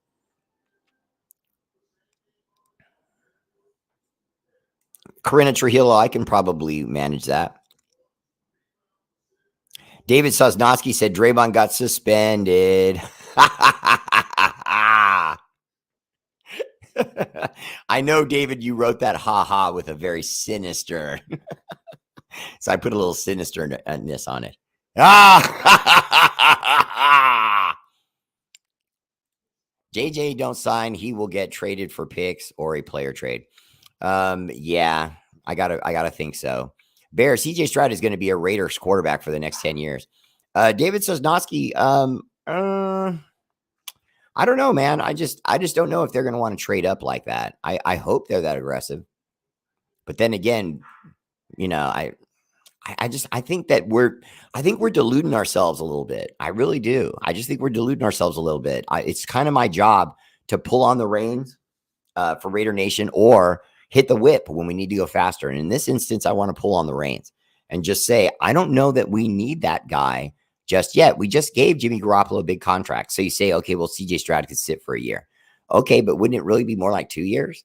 Corinna Trujillo, I can probably manage that. David Sosnowski said Draymond got suspended. I know, David, you wrote that ha-ha with a very sinister. So I put a little sinisterness on it. JJ don't sign. He will get traded for picks or a player trade. Yeah, I gotta think so. Bear, CJ Stroud is going to be a Raiders quarterback for the next 10 years. David Sosnowski, I don't know, man. I just don't know if they're going to want to trade up like that. I hope they're that aggressive. But then again, I think we're deluding ourselves a little bit. I really do. I just think we're deluding ourselves a little bit. It's kind of my job to pull on the reins for Raider Nation, or hit the whip when we need to go faster. And in this instance, I want to pull on the reins and just say, I don't know that we need that guy just yet. We just gave Jimmy Garoppolo a big contract. So you say, okay, well, CJ Stroud could sit for a year. Okay, but wouldn't it really be more like 2 years?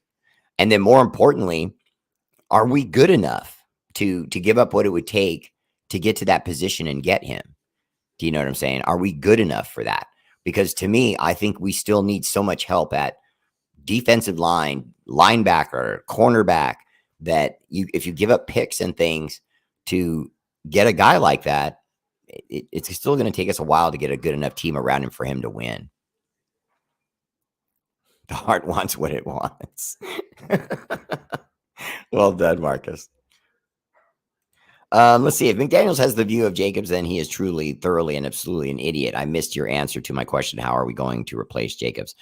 And then more importantly, are we good enough to give up what it would take to get to that position and get him? Do you know what I'm saying? Are we good enough for that? Because to me, I think we still need so much help at defensive line, linebacker, cornerback, that if you give up picks and things to get a guy like that, it's still going to take us a while to get a good enough team around him for him to win. The heart wants what it wants. Well done, Marcus. Let's see. If McDaniels has the view of Jacobs, then he is truly, thoroughly, and absolutely an idiot. I missed your answer to my question. How are we going to replace Jacobs?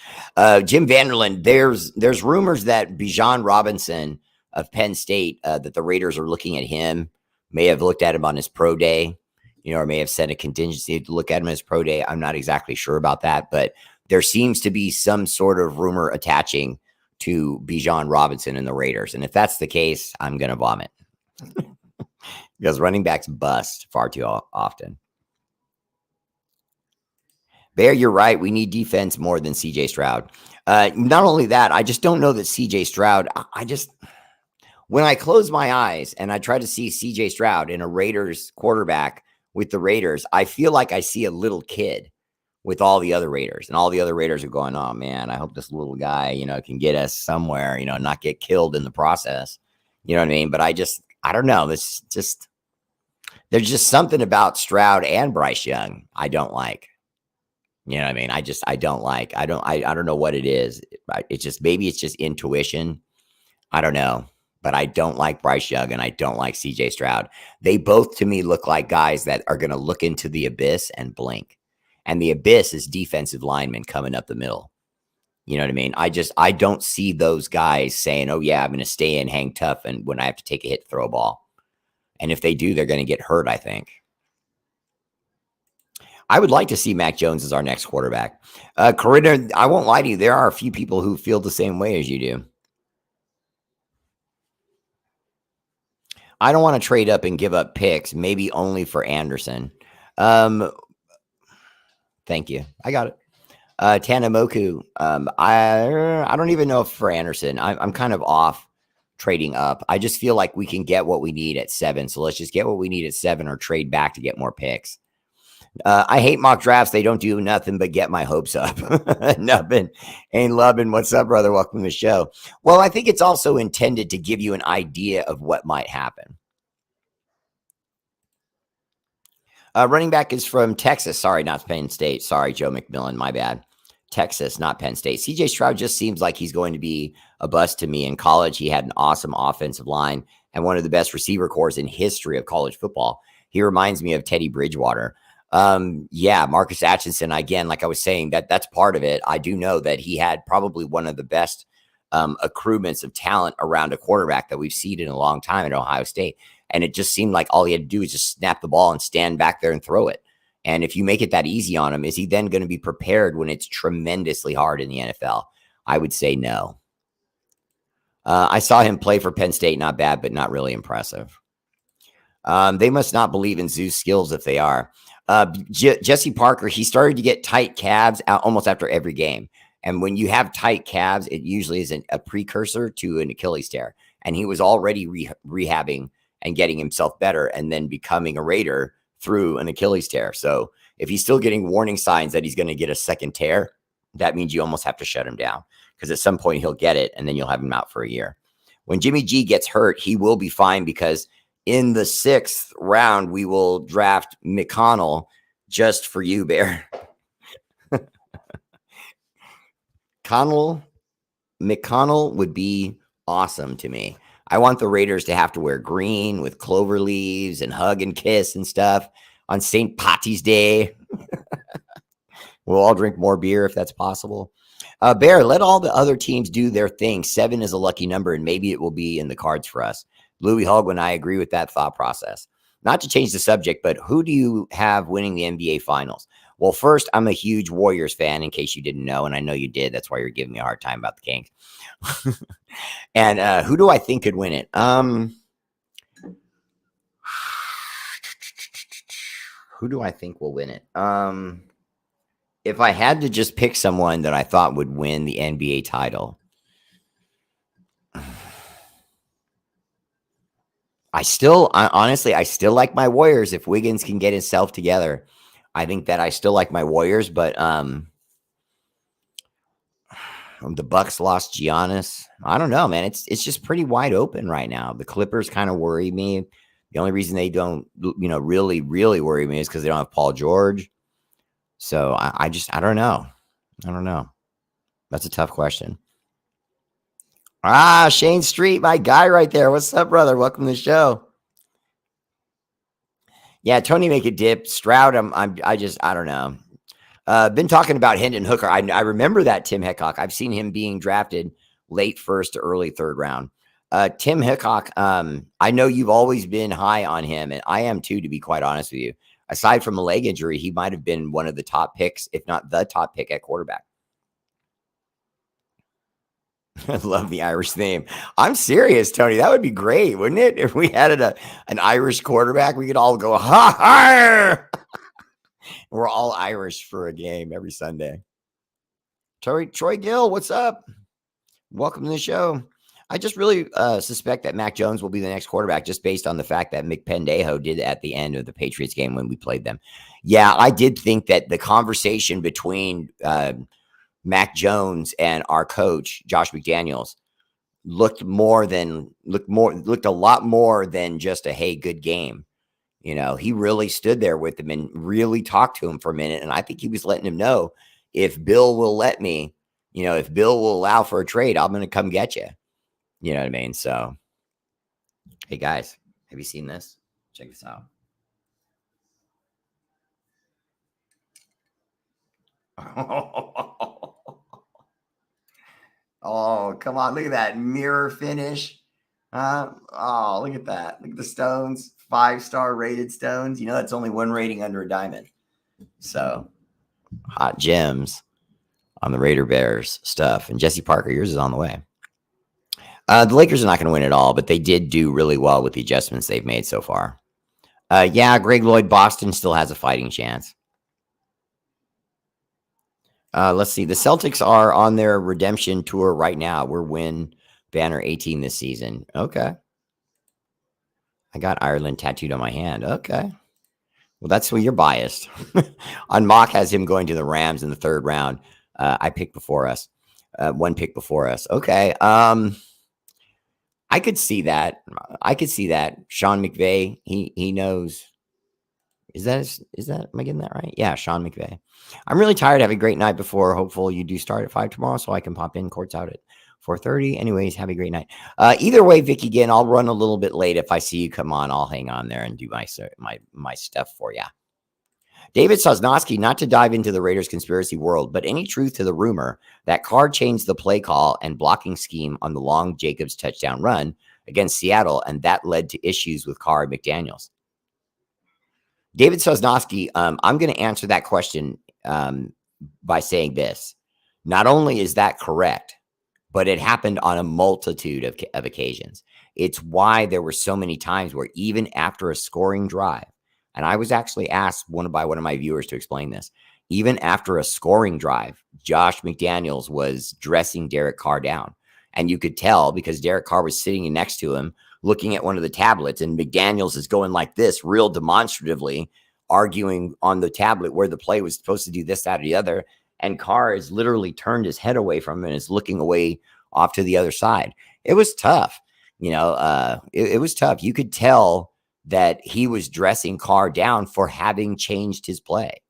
Jim Vanderland, there's rumors that Bijan Robinson of Penn State, that the Raiders are looking at him, may have looked at him on his pro day, or may have sent a contingency to look at him as pro day. I'm not exactly sure about that, but there seems to be some sort of rumor attaching to Bijan Robinson and the Raiders. And if that's the case, I'm going to vomit. Because running backs bust far too often. Bear, you're right. We need defense more than CJ Stroud. Not only that, I just don't know that CJ Stroud, when I close my eyes and I try to see CJ Stroud in a Raiders quarterback with the Raiders, I feel like I see a little kid with all the other Raiders, and all the other Raiders are going, oh man, I hope this little guy, can get us somewhere, not get killed in the process. You know what I mean? But I don't know. There's just something about Stroud and Bryce Young I don't like. You know what I mean? I don't like. I don't know what it is. It's just, maybe it's just intuition. I don't know. But I don't like Bryce Young and I don't like CJ Stroud. They both to me look like guys that are going to look into the abyss and blink. And the abyss is defensive linemen coming up the middle. You know what I mean? I don't see those guys saying, oh yeah, I'm going to stay in, hang tough, and when I have to take a hit, throw a ball. And if they do, they're going to get hurt, I think. I would like to see Mac Jones as our next quarterback. Corinna, I won't lie to you. There are a few people who feel the same way as you do. I don't want to trade up and give up picks, maybe only for Anderson. Thank you. I got it. Tanamoku, I don't even know if for Anderson. I'm kind of off trading up. I just feel like we can get what we need at 7. So let's just get what we need at 7 or trade back to get more picks. I hate mock drafts. They don't do nothing but get my hopes up. Nubbin, ain't loving. What's up, brother? Welcome to the show. Well, I think it's also intended to give you an idea of what might happen. Running back is from Texas. Sorry, not Penn State. Sorry, Joe McMillan. My bad. Texas, not Penn State. CJ Stroud just seems like he's going to be a bust to me. In college, he had an awesome offensive line and one of the best receiver corps in history of college football. He reminds me of Teddy Bridgewater. Yeah, Marcus Atkinson, again, like I was saying, that's part of it. I do know that he had probably one of the best accruements of talent around a quarterback that we've seen in a long time at Ohio State. And it just seemed like all he had to do is just snap the ball and stand back there and throw it. And if you make it that easy on him, is he then going to be prepared when it's tremendously hard in the NFL? I would say no. I saw him play for Penn State. Not bad, but not really impressive. They must not believe in Zoo's skills if they are. Jesse Parker, he started to get tight calves almost after every game. And when you have tight calves, it usually is a precursor to an Achilles tear. And he was already rehabbing and getting himself better and then becoming a Raider through an Achilles tear. So if he's still getting warning signs that he's going to get a second tear, that means you almost have to shut him down because at some point he'll get it and then you'll have him out for a year. When Jimmy G gets hurt, he will be fine because in the 6th round, we will draft McConnell just for you, Bear. McConnell would be awesome to me. I want the Raiders to have to wear green with clover leaves and hug and kiss and stuff on St. Patty's Day. We'll all drink more beer if that's possible. Bear, let all the other teams do their thing. 7 is a lucky number, and maybe it will be in the cards for us. Louis Hogwin, I agree with that thought process. Not to change the subject, but who do you have winning the NBA Finals? Well, first, I'm a huge Warriors fan, in case you didn't know, and I know you did. That's why you're giving me a hard time about the Kings. And who do I think could win it? Who do I think will win it? If I had to just pick someone that I thought would win the NBA title, honestly, I still like my Warriors. If Wiggins can get himself together, I think that I still like my Warriors, but the Bucks lost Giannis. I don't know, man. It's just pretty wide open right now. The Clippers kind of worry me. The only reason they don't, really, really worry me is because they don't have Paul George. So I don't know. I don't know. That's a tough question. Shane Street, my guy right there. What's up, brother? Welcome to the show. Yeah, Tony make a dip. Stroud, I don't know. Been talking about Hendon Hooker. I remember that Tim Hickok. I've seen him being drafted late first to early third round. Tim Hickok, I know you've always been high on him, and I am too, to be quite honest with you. Aside from a leg injury, he might have been one of the top picks, if not the top pick at quarterback. I love the Irish theme. I'm serious, Tony. That would be great, wouldn't it? If we had an Irish quarterback, we could all go, ha ha! We're all Irish for a game every Sunday. Troy Gill, what's up? Welcome to the show. I just really suspect that Mac Jones will be the next quarterback just based on the fact that Mick Pendejo did at the end of the Patriots game when we played them. Yeah, I did think that the conversation between Mac Jones and our coach, Josh McDaniels, looked a lot more than just a, hey, good game. You know, he really stood there with him and really talked to him for a minute. And I think he was letting him know, if Bill will let me, you know, if Bill will allow for a trade, I'm going to come get you. You know what I mean? So, hey guys, have you seen this? Check this out. Oh, come on. Look at that mirror finish. Oh, look at that. Look at the stones. 5-star rated stones. You know, that's only one rating under a diamond. So, hot gems on the Raider Bears stuff. And Jesse Parker, yours is on the way. The Lakers are not going to win it all, but they did do really well with the adjustments they've made so far. Yeah, Greg Lloyd, Boston still has a fighting chance. Let's see. The Celtics are on their redemption tour right now. We're win banner 18 this season. Okay. I got Ireland tattooed on my hand. Okay. Well, that's where you're biased. On Mock has him going to the Rams in the third round. I picked before us. One pick before us. Okay. I could see that. Sean McVay, he knows. Is that, am I getting that right? Yeah, Sean McVay. I'm really tired. Have a great night before. Hopeful you do start at 5 tomorrow so I can pop in. Court's out at 4:30. Anyways, have a great night. Either way, Vicky, again, I'll run a little bit late. If I see you come on, I'll hang on there and do my stuff for you. David Sosnowski, not to dive into the Raiders conspiracy world, but any truth to the rumor that Carr changed the play call and blocking scheme on the long Jacobs touchdown run against Seattle, and that led to issues with Carr and McDaniels? David Sosnowski, I'm going to answer that question by saying this. Not only is that correct, but it happened on a multitude of occasions. It's why there were so many times where even after a scoring drive, and I was actually asked by one of my viewers to explain this, even after a scoring drive, Josh McDaniels was dressing Derek Carr down. And you could tell because Derek Carr was sitting next to him, looking at one of the tablets, and McDaniels is going like this, real demonstratively, arguing on the tablet where the play was supposed to do this, that, or the other. And Carr has literally turned his head away from him and is looking away off to the other side. It was tough. You know, it was tough. You could tell that he was dressing Carr down for having changed his play.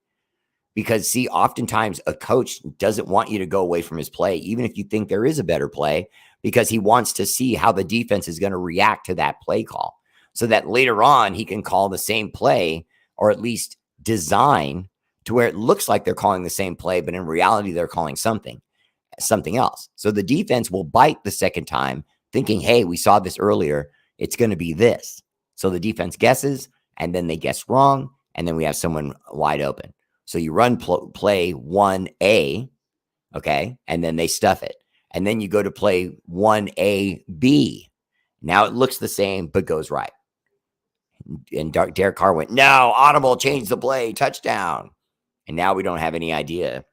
Because, see, oftentimes a coach doesn't want you to go away from his play, even if you think there is a better play, because he wants to see how the defense is going to react to that play call so that later on he can call the same play, or at least design to where it looks like they're calling the same play, but in reality, they're calling something else. So the defense will bite the second time thinking, hey, we saw this earlier. It's going to be this. So the defense guesses, and then they guess wrong, and then we have someone wide open. So you run play 1A, okay, and then they stuff it. And then you go to play 1AB. Now it looks the same, but goes right. And Derek Carr went, no, audible, change the play, touchdown. And now we don't have any idea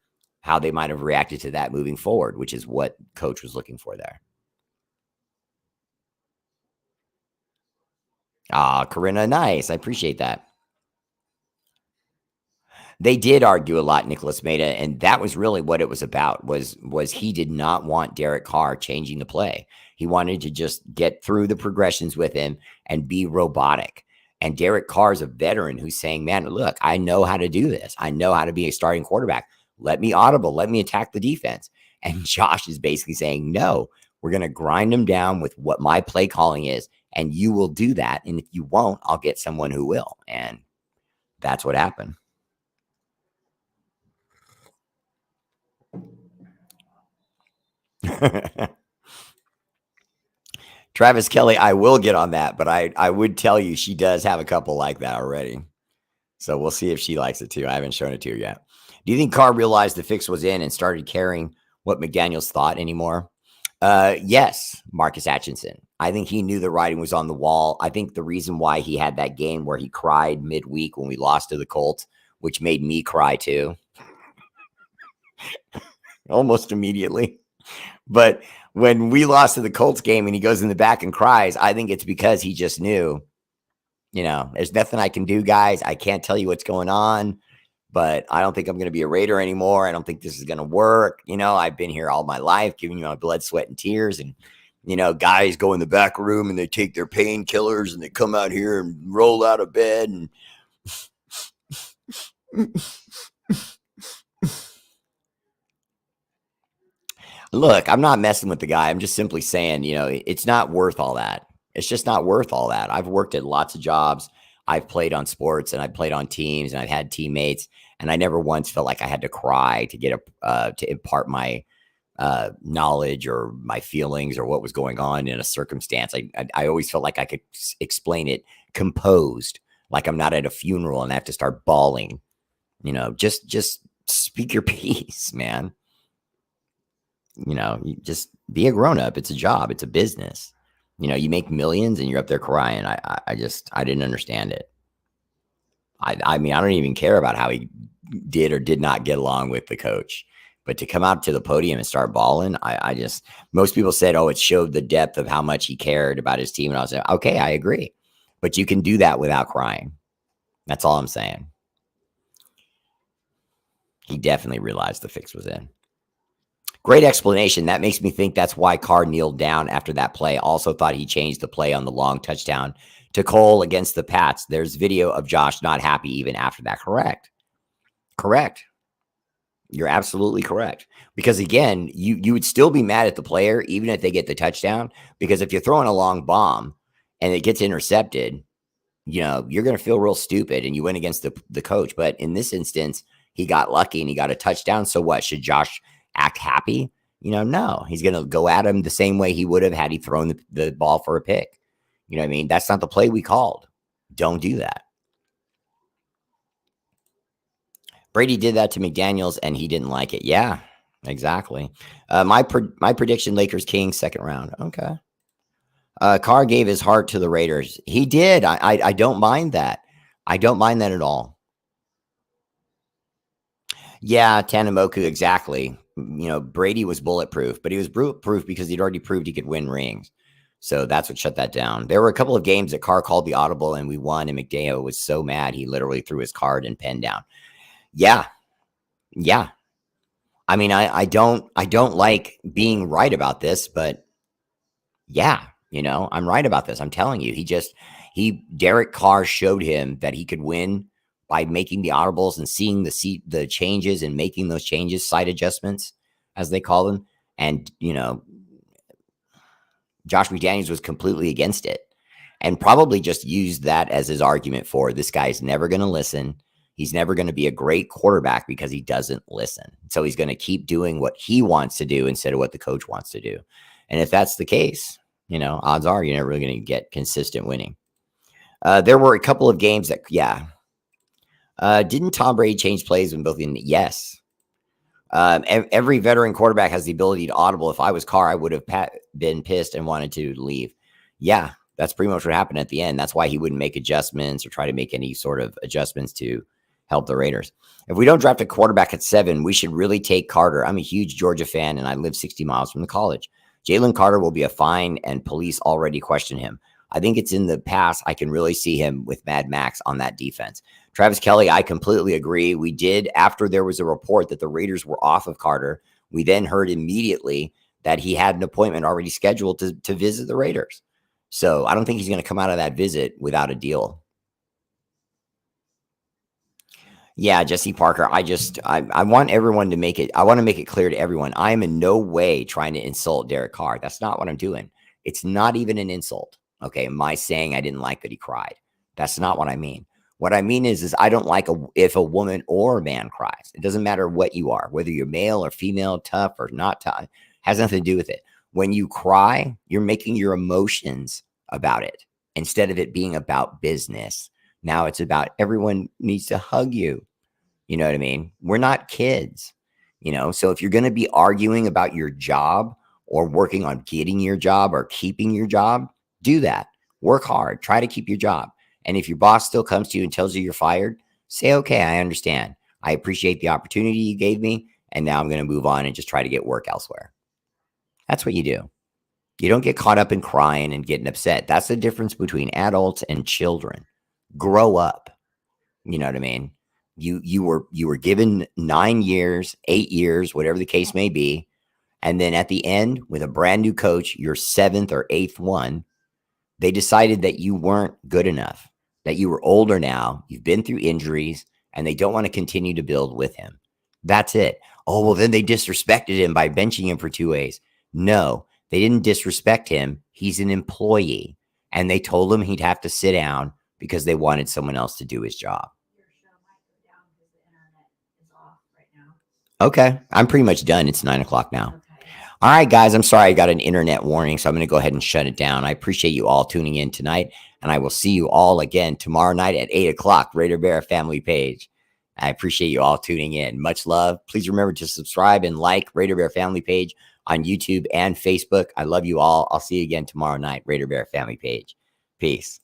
how they might have reacted to that moving forward, which is what coach was looking for there. Corinna, nice. I appreciate that. They did argue a lot, Nicholas Maida, and that was really what it was about, was he did not want Derek Carr changing the play. He wanted to just get through the progressions with him and be robotic. And Derek Carr's a veteran who's saying, man, look, I know how to do this. I know how to be a starting quarterback. Let me audible. Let me attack the defense. And Josh is basically saying, no, we're going to grind him down with what my play calling is, and you will do that. And if you won't, I'll get someone who will. And That's what happened. Travis Kelly, I will get on that, but I would tell you she does have a couple like that already. So we'll see if she likes it too. I haven't shown it to her yet. Do you think Carr realized the fix was in and started caring what McDaniels thought anymore? Yes, Marcus Atchison. I think he knew the writing was on the wall. I think the reason why he had that game where he cried midweek when we lost to the Colts, which made me cry too, almost immediately. But when we lost to the Colts game and he goes in the back and cries, I think it's because he just knew, there's nothing I can do, guys. I can't tell you what's going on, but I don't think I'm going to be a Raider anymore. I don't think this is going to work. I've been here all my life, giving you my blood, sweat, and tears. And, guys go in the back room and they take their painkillers and they come out here and roll out of bed and look, I'm not messing with the guy. I'm just simply saying, it's not worth all that. It's just not worth all that. I've worked at lots of jobs. I've played on sports and I've played on teams and I've had teammates, and I never once felt like I had to cry to get to impart my knowledge or my feelings or what was going on in a circumstance. I always felt like I could explain it composed, like I'm not at a funeral and I have to start bawling. Just speak your piece, man. You just be a grown-up. It's a job. It's a business. You make millions and you're up there crying. I didn't understand it. I mean, I don't even care about how he did or did not get along with the coach, but to come out to the podium and start bawling, most people said, oh, it showed the depth of how much he cared about his team. And I was like, okay, I agree, but you can do that without crying. That's all I'm saying. He definitely realized the fix was in. Great explanation. That makes me think that's why Carr kneeled down after that play. Also thought he changed the play on the long touchdown to Cole against the Pats. There's video of Josh not happy even after that. Correct. You're absolutely correct. Because again, you would still be mad at the player even if they get the touchdown. Because if you're throwing a long bomb and it gets intercepted, you're going to feel real stupid and you went against the coach. But in this instance, he got lucky and he got a touchdown. So what? Should Josh act happy? No, he's going to go at him the same way he would have had he thrown the ball for a pick. You know what I mean? That's not the play we called. Don't do that. Brady did that to McDaniels and he didn't like it. Yeah, exactly. My prediction, Lakers Kings, second round. Okay. Carr gave his heart to the Raiders. He did. I don't mind that. I don't mind that at all. Yeah, Tanamoku, exactly. Brady was bulletproof, but he was bulletproof because he'd already proved he could win rings. So that's what shut that down. There were a couple of games that Carr called the audible and we won, and McDaniel was so mad he literally threw his card and pen down. Yeah. I mean, I don't like being right about this, but yeah, I'm right about this. I'm telling you, Derek Carr showed him that he could win by making the audibles and seeing the changes and making those changes, side adjustments, as they call them. And, Josh McDaniels was completely against it and probably just used that as his argument for this guy's never going to listen. He's never going to be a great quarterback because he doesn't listen. So he's going to keep doing what he wants to do instead of what the coach wants to do. And if that's the case, odds are you're never really going to get consistent winning. There were a couple of games that, didn't Tom Brady change plays when both in? Yes. Every veteran quarterback has the ability to audible. If I was Carr, I would have been pissed and wanted to leave. Yeah, that's pretty much what happened at the end. That's why he wouldn't make adjustments or try to make any sort of adjustments to help the Raiders. If we don't draft a quarterback at 7, we should really take Carter. I'm a huge Georgia fan, and I live 60 miles from the college. Jalen Carter will be a fine, and police already question him. I think it's in the past. I can really see him with Mad Max on that defense. Travis Kelly, I completely agree. We did, after there was a report that the Raiders were off of Carter, we then heard immediately that he had an appointment already scheduled to visit the Raiders. So I don't think he's going to come out of that visit without a deal. Yeah, Jesse Parker, I want everyone to make it. I want to make it clear to everyone. I am in no way trying to insult Derek Carr. That's not what I'm doing. It's not even an insult. Okay. My saying I didn't like that he cried. That's not what I mean. What I mean is I don't like if a woman or a man cries. It doesn't matter what you are, whether you're male or female, tough or not tough, has nothing to do with it. When you cry, you're making your emotions about it instead of it being about business. Now it's about everyone needs to hug you. You know what I mean? We're not kids, you know? So if you're going to be arguing about your job or working on getting your job or keeping your job, do that. Work hard. Try to keep your job. And if your boss still comes to you and tells you you're fired, say, okay, I understand. I appreciate the opportunity you gave me. And now I'm going to move on and just try to get work elsewhere. That's what you do. You don't get caught up in crying and getting upset. That's the difference between adults and children. Grow up. You know what I mean? You were given 9 years, 8 years, whatever the case may be. And then at the end, with a brand new coach, your 7th or 8th one, they decided that you weren't good enough, that you were older now, you've been through injuries, and they don't want to continue to build with him. That's it. Oh, well, then they disrespected him by benching him for 2 days. No, they didn't disrespect him. He's an employee. And they told him he'd have to sit down because they wanted someone else to do his job. Your show might go down because the internet is off right now. Okay. I'm pretty much done. It's 9 o'clock now. Okay. All right, guys. I'm sorry I got an internet warning, so I'm going to go ahead and shut it down. I appreciate you all tuning in tonight, and I will see you all again tomorrow night at 8 o'clock, R8RBEAR family page. I appreciate you all tuning in. Much love. Please remember to subscribe and like R8RBEAR family page on YouTube and Facebook. I love you all. I'll see you again tomorrow night, R8RBEAR family page. Peace.